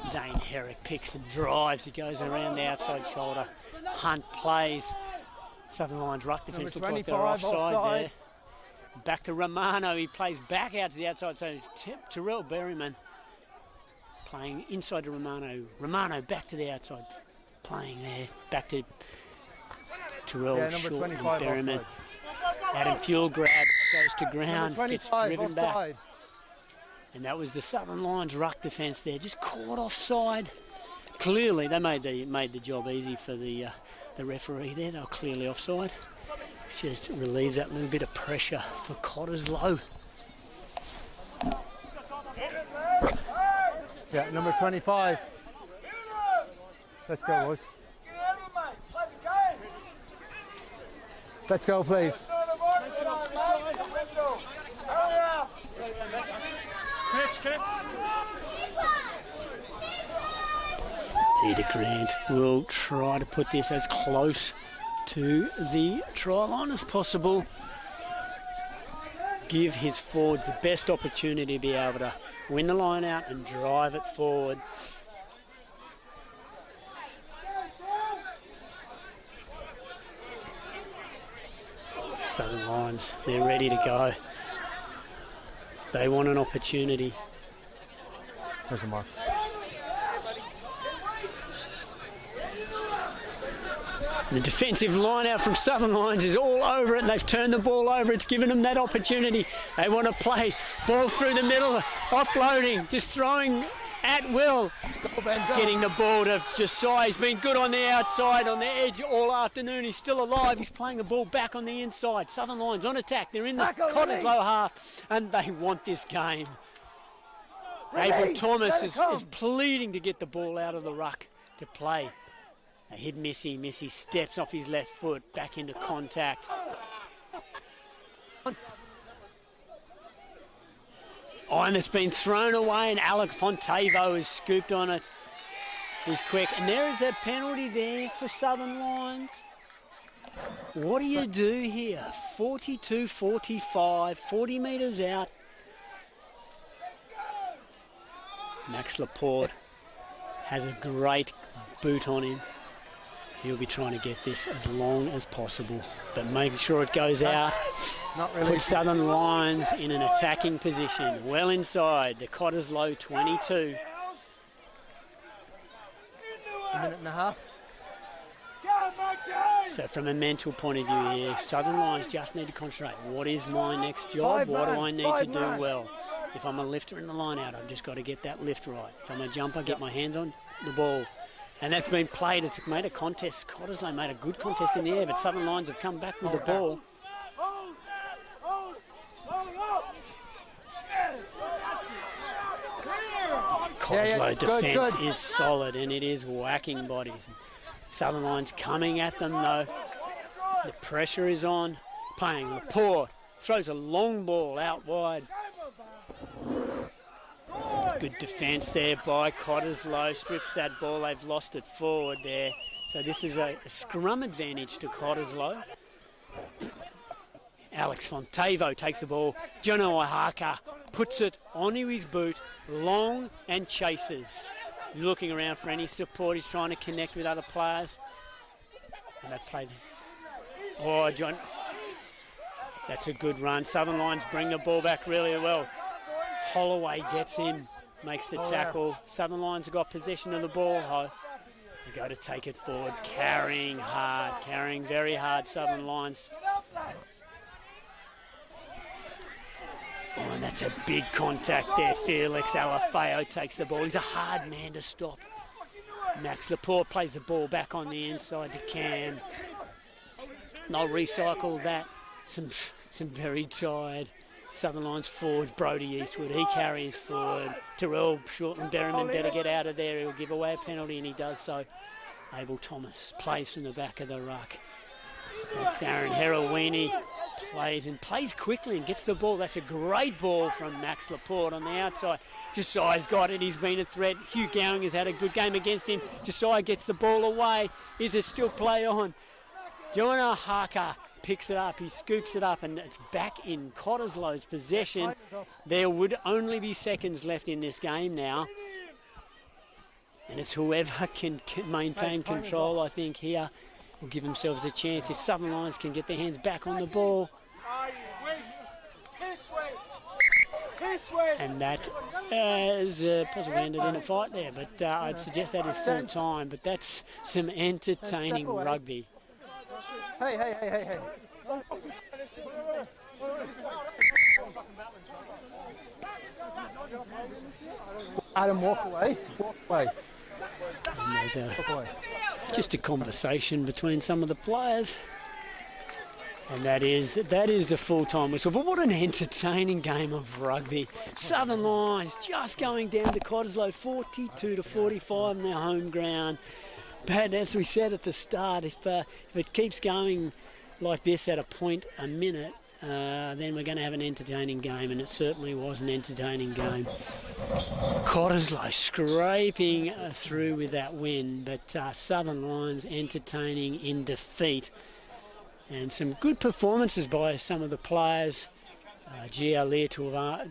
Zane Herrick picks and drives. He goes around the outside shoulder. Hunt plays. Southern Lions ruck defence looks like they're offside there. Back to Romano. He plays back out to the outside. So Terrell Berryman playing inside to Romano. Romano back to the outside. Playing there. Back to Terrell Short and Berryman. Adam Fuel grab. Goes to ground. Gets driven back. And that was the Southern Lions ruck defence there. Just caught offside. Clearly, they made the job easy for the referee there. They were clearly offside. Just relieves that little bit of pressure for Cottesloe. Yeah, number 25. Let's go, boys. Let's go, please. Peter Grant will try to put this as close to the try line as possible. Give his forwards the best opportunity to be able to win the line out and drive it forward. Southern Lions, they're ready to go. They want an opportunity. There's a mark. The defensive line out from Southern Lions is all over it, and they've turned the ball over. It's given them that opportunity. They want to play. Ball through the middle, offloading, just throwing at will. Getting the ball to Josiah. He's been good on the outside, on the edge all afternoon. He's still alive. He's playing the ball back on the inside. Southern Lions on attack. They're in the Cottesloe half, and they want this game. Abel Thomas is pleading to get the ball out of the ruck to play. They hit Missy. Missy steps off his left foot, back into contact. Oh, and it's been thrown away, and Alec Fontevo has scooped on it. He's quick. And there is a penalty there for Southern Lions. What do you do here? 42-45, 40 metres out. Max Laporte has a great boot on him. He'll be trying to get this as long as possible, but making sure it goes out. Not really. Put Southern Lions in an attacking position, well inside the Cottesloe 22. A minute and a half. So from a mental point of view here, Southern Lions just need to concentrate. What is my next job? What do I need to do well? If I'm a lifter in the line out, I've just got to get that lift right. If I'm a jumper, get my hands on the ball. And that's been played. It's made a contest. Cottesloe made a good contest in the air, but Southern Lions have come back with the ball. Cottesloe Good, defence good. is solid and it is whacking bodies. Southern Lions coming at them though. The pressure is on. Paying Laporte throws a long ball out wide. Good defence there by Cottesloe. Strips that ball. They've lost it forward there. So this is a scrum advantage to Cottesloe. Alex Fontevo takes the ball. Jono Ohaka puts it onto his boot, long and chases. Looking around for any support. He's trying to connect with other players. And they've played. Oh, John. That's a good run. Southern Lions bring the ball back really well. Holloway gets in, makes the tackle. Southern Lions have got possession of the ball. They go to take it forward, carrying hard, carrying very hard, Southern Lions. Oh, and that's a big contact there. Felix Alafeo takes the ball. He's a hard man to stop. Max Laporte plays the ball back on the inside to Cam. They'll recycle that. Some very tired Southern Lions forwards. Brody Eastwood, he carries forward. Terrell Shortland Berryman better get out of there. He'll give away a penalty and he does so. Abel Thomas plays from the back of the ruck. That's Aaron Herawini. Plays quickly and gets the ball. That's a great ball from Max Laporte on the outside. Josiah's got it. He's been a threat. Hugh Gowing has had a good game against him. Josiah gets the ball away. Is it still play on? Jono Haka picks it up. He scoops it up and it's back in Cottesloe's possession. There would only be seconds left in this game now. And it's whoever can maintain control, I think, here will give themselves a chance. If Southern Lions can get their hands back on the ball. And that has possibly ended in a fight there, but I'd suggest that is full time. But that's some entertaining rugby. Hey. Adam, walk away. And there's just a conversation between some of the players. And that is the full-time whistle. But what an entertaining game of rugby. Southern Lions just going down to Cottesloe, 42-45 in their home ground. But as we said at the start, if it keeps going like this at a point a minute, then we're going to have an entertaining game, and it certainly was an entertaining game. Cottesloe scraping through with that win, but Southern Lions entertaining in defeat. And some good performances by some of the players. Gia Leatuala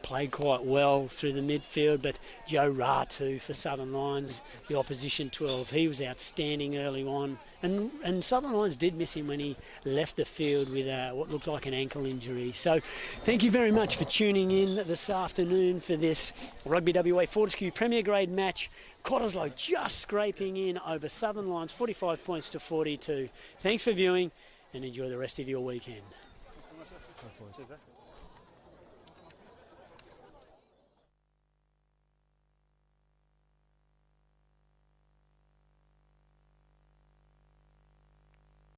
played quite well through the midfield, but Joe Ratu for Southern Lions, the opposition 12, he was outstanding early on. And Southern Lions did miss him when he left the field with what looked like an ankle injury. So thank you very much for tuning in this afternoon for this Rugby WA Fortescue Premier Grade match. Cottesloe just scraping in over Southern Lions, 45 points to 42. Thanks for viewing and enjoy the rest of your weekend.